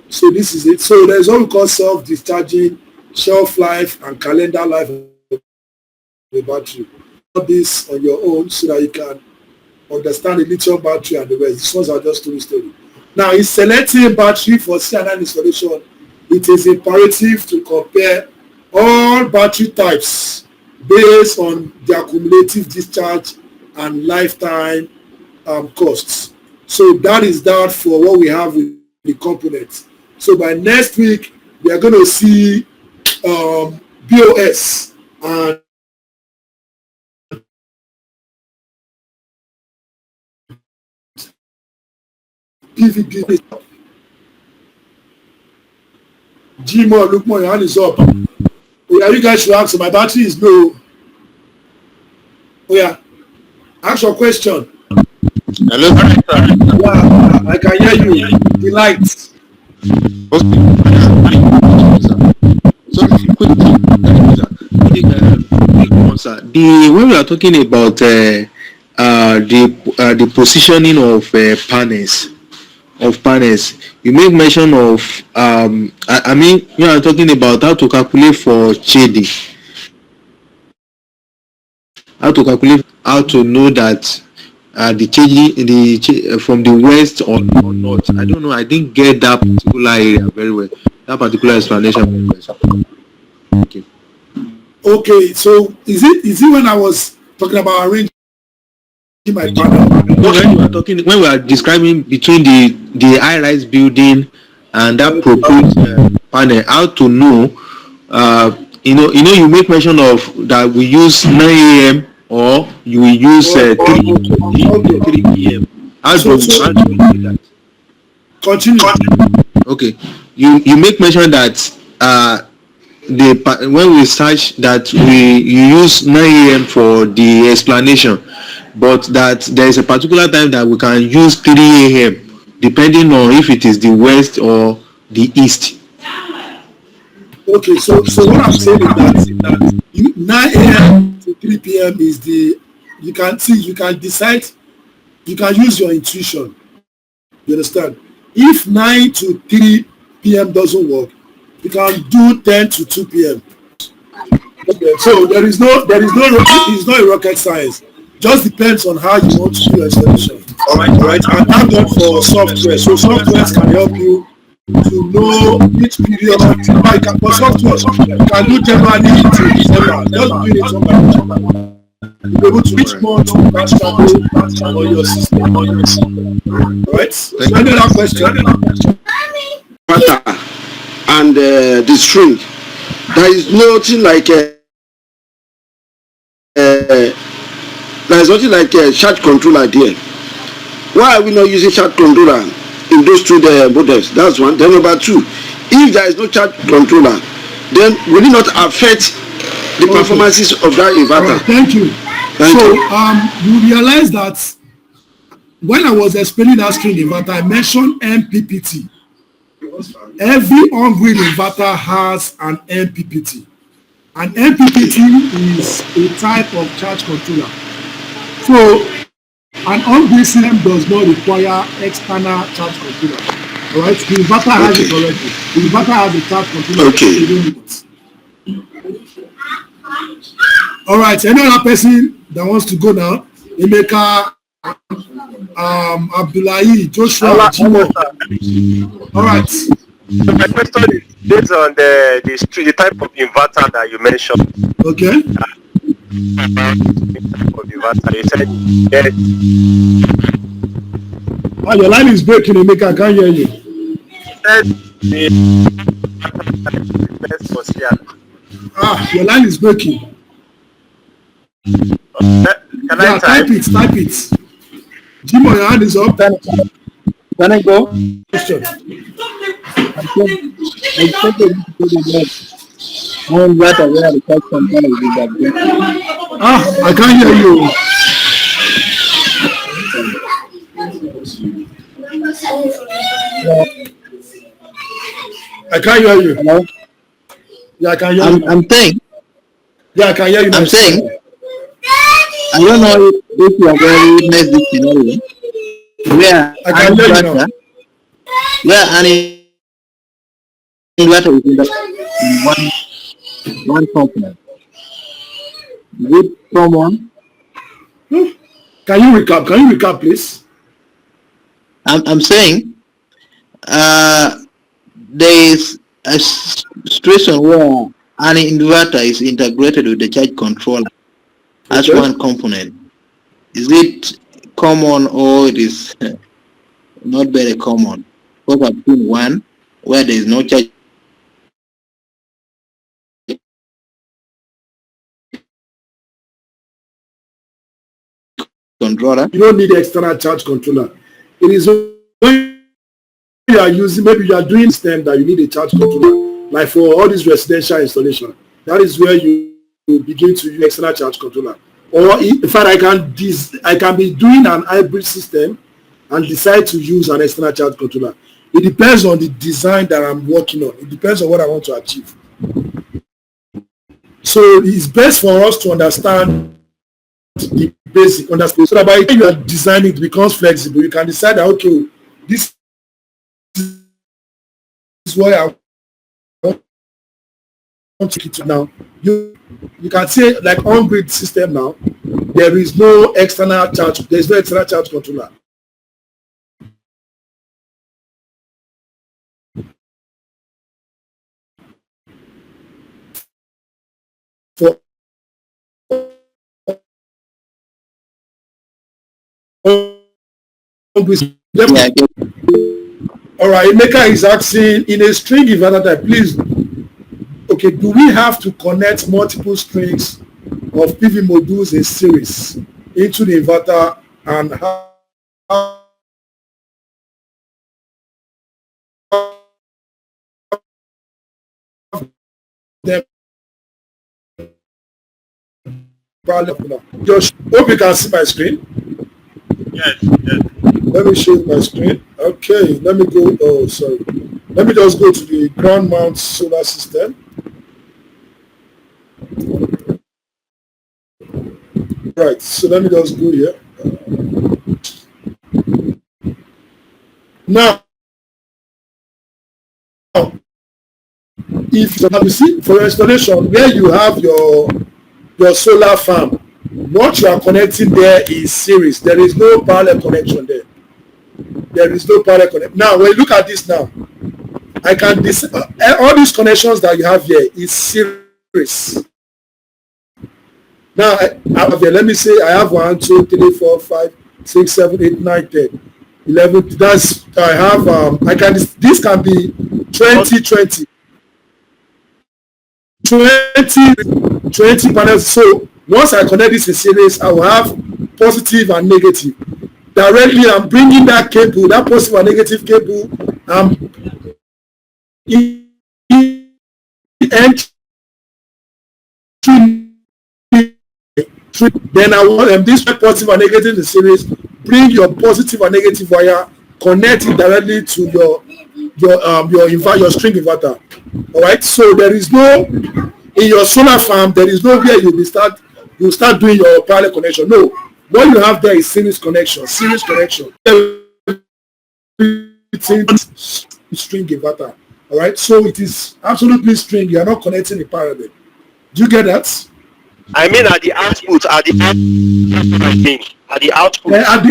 So this is it. So there's what we call self-discharging, shelf life, and calendar life of the battery. This on your own so that you can understand the lithium battery and the rest. These ones are just two stories. Now, in selecting battery for C&I installation, it is imperative to compare all battery types based on their cumulative discharge and lifetime costs. So that is that for what we have with the components. So by next week, we are going to see BOS and PVD. Gmo, look more, your hand is up. Oh yeah, you guys should answer. My battery is low. Oh yeah, ask your question. Hello, sir. Yeah, I can hear you. The lights. So quick sir. When we are talking about the positioning of panels, you make mention of I mean you are talking about how to calculate for shading, how to know that the changing from the west or north. I don't know, I didn't get that particular area very well, that particular explanation. Okay, so is it when I was talking about arranging my panel? No, when we are describing between the high-rise building and that proposed panel, how to know, you make mention of that we use 9 a.m. or you will use 3 p.m. How do we do that? Continue. Okay, you make mention that when we search that you use 9 a.m. for the explanation, but that there is a particular time that we can use 3 a.m. depending on if it is the west or the east. Okay, so what I'm saying is that 9 a.m. to 3 p.m. is you can decide, you can use your intuition. You understand? If 9 to 3 p.m. doesn't work, you can do 10 to 2 p.m. Okay, so it's not a rocket science. Just depends on how you want to do your installation. All right. And thank God for software. So softwares can help you to know which period. For software, you can do January to December. Just do it one by one. You'll be able to which month you can shadow on your system. All right. So another question. And the string. There is nothing like a charge controller there. Why are we not using charge controller in those two models? That's one. Then number two, if there is no charge controller, then will it not affect the performances of that inverter? Right, thank you. You realize that when I was explaining that string inverter, I mentioned MPPT. Every on-grid inverter has an MPPT. An MPPT is a type of charge controller. So an on-grid system does not require external charge controller. All right, the inverter has it already. The inverter has a charge controller. All right, any other person that wants to go now? Emeka, Abdullahi, Joshua, Jimo. All right. So my question is based on the type of inverter that you mentioned. Okay. Of inverter, you said yes. Oh, your line is breaking, Emeka. I can't hear you. You said your line is breaking. Can I type it. Jimo, your hand is up. Can I go? Question. I think I can't hear you. I can't hear you. Hello? Yeah, I can hear you. I'm saying. Yeah, I can hear you. I'm saying. I don't know if you are going to witness this scenario. Where I can hear you now. Where an inverter is in one component. With someone. Can you recap, please? I'm saying there is a situation where an inverter is integrated with the charge controller as one component. Is it common or it is not very common? Because I've seen one where there is no charge controller. You don't need the external charge controller. It is when you are using, maybe you are doing system that you need a charge controller, like for all this residential installation. That is where you begin to use external charge controller. Or in fact, I can be doing an hybrid system and decide to use an external charge controller. It depends on the design that I'm working on. It depends on what I want to achieve. So it's best for us to understand the basic understanding, so that by the time you are designing, it becomes flexible. You can decide that, okay, this is what I want to keep to now. You can say, like on-grid system now, there is no external charge, there is no external charge controller. For all right, Emeka is asking, in a string inverter, please, okay, do we have to connect multiple strings of PV modules in series into the inverter, and how them Josh, hope you can see my screen. Yes. Let me show you my screen. Okay, let me go. Oh, sorry. Let me just go to the ground mount solar system. Right, so let me just go here. Now, if you see for your installation where you have your solar farm, what you are connecting there is series. There is no parallel connection there. There is no parallel connection. Now, when you look at this now, I can all these connections that you have here is series. Now, I have here, let me say I have 1, 2, 3, 4, 5, 6, 7, 8, 9, 10, 11. That's I have. I can. This can be 20, 20 panels. So once I connect this in series, I will have positive and negative. Directly, I'm bringing that cable, that positive and negative cable, then I want this positive and negative in the series. Bring your positive and negative wire, connect it directly to your string inverter. All right. So there is no in your solar farm. There is no where you start doing your parallel connection. No, what you have there is series connection. Series connection. String inverter. All right. So it is absolutely string. You are not connecting the parallel. Do you get that? I mean, at the output, at the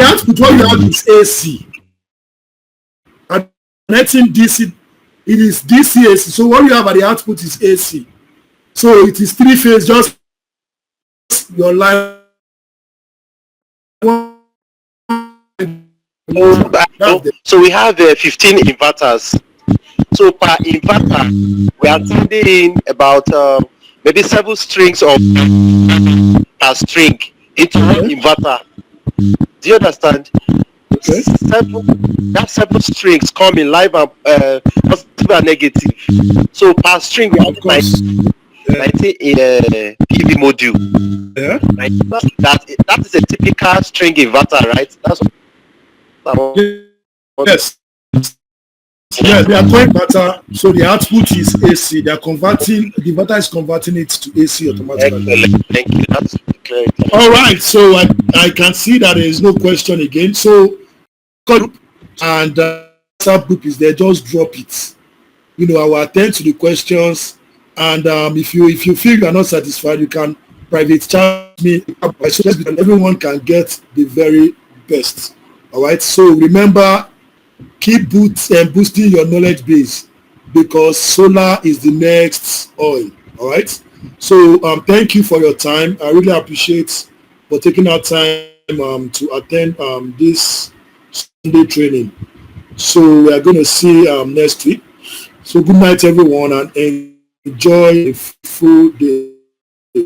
output, what you have is AC. At connecting DC, it is DC AC. So what you have at the output is AC. So it is 3 phase. Just your line. So we have 15 inverters. So per inverter, we are sending in about maybe 7 strings of per string into one inverter. Do you understand? Okay. 7 strings come in live and positive and negative. So per string we have 90 PV module. Yeah. That is a typical string inverter, right? That's what yes. Yeah, they are going better. So the output is AC. They are converting. The inverter is converting it to AC automatically. Thank you. That's clear. All right. So I can see that there is no question again. So and WhatsApp group is there. Just drop it. I will attend to the questions. And if you feel you are not satisfied, you can private chat me. So that everyone can get the very best. All right. So remember, keep boosting your knowledge base, because solar is the next oil. All right. So thank you for your time. I really appreciate for taking our time to attend this Sunday training. So we are going to see next week. So good night, everyone, and enjoy a full day.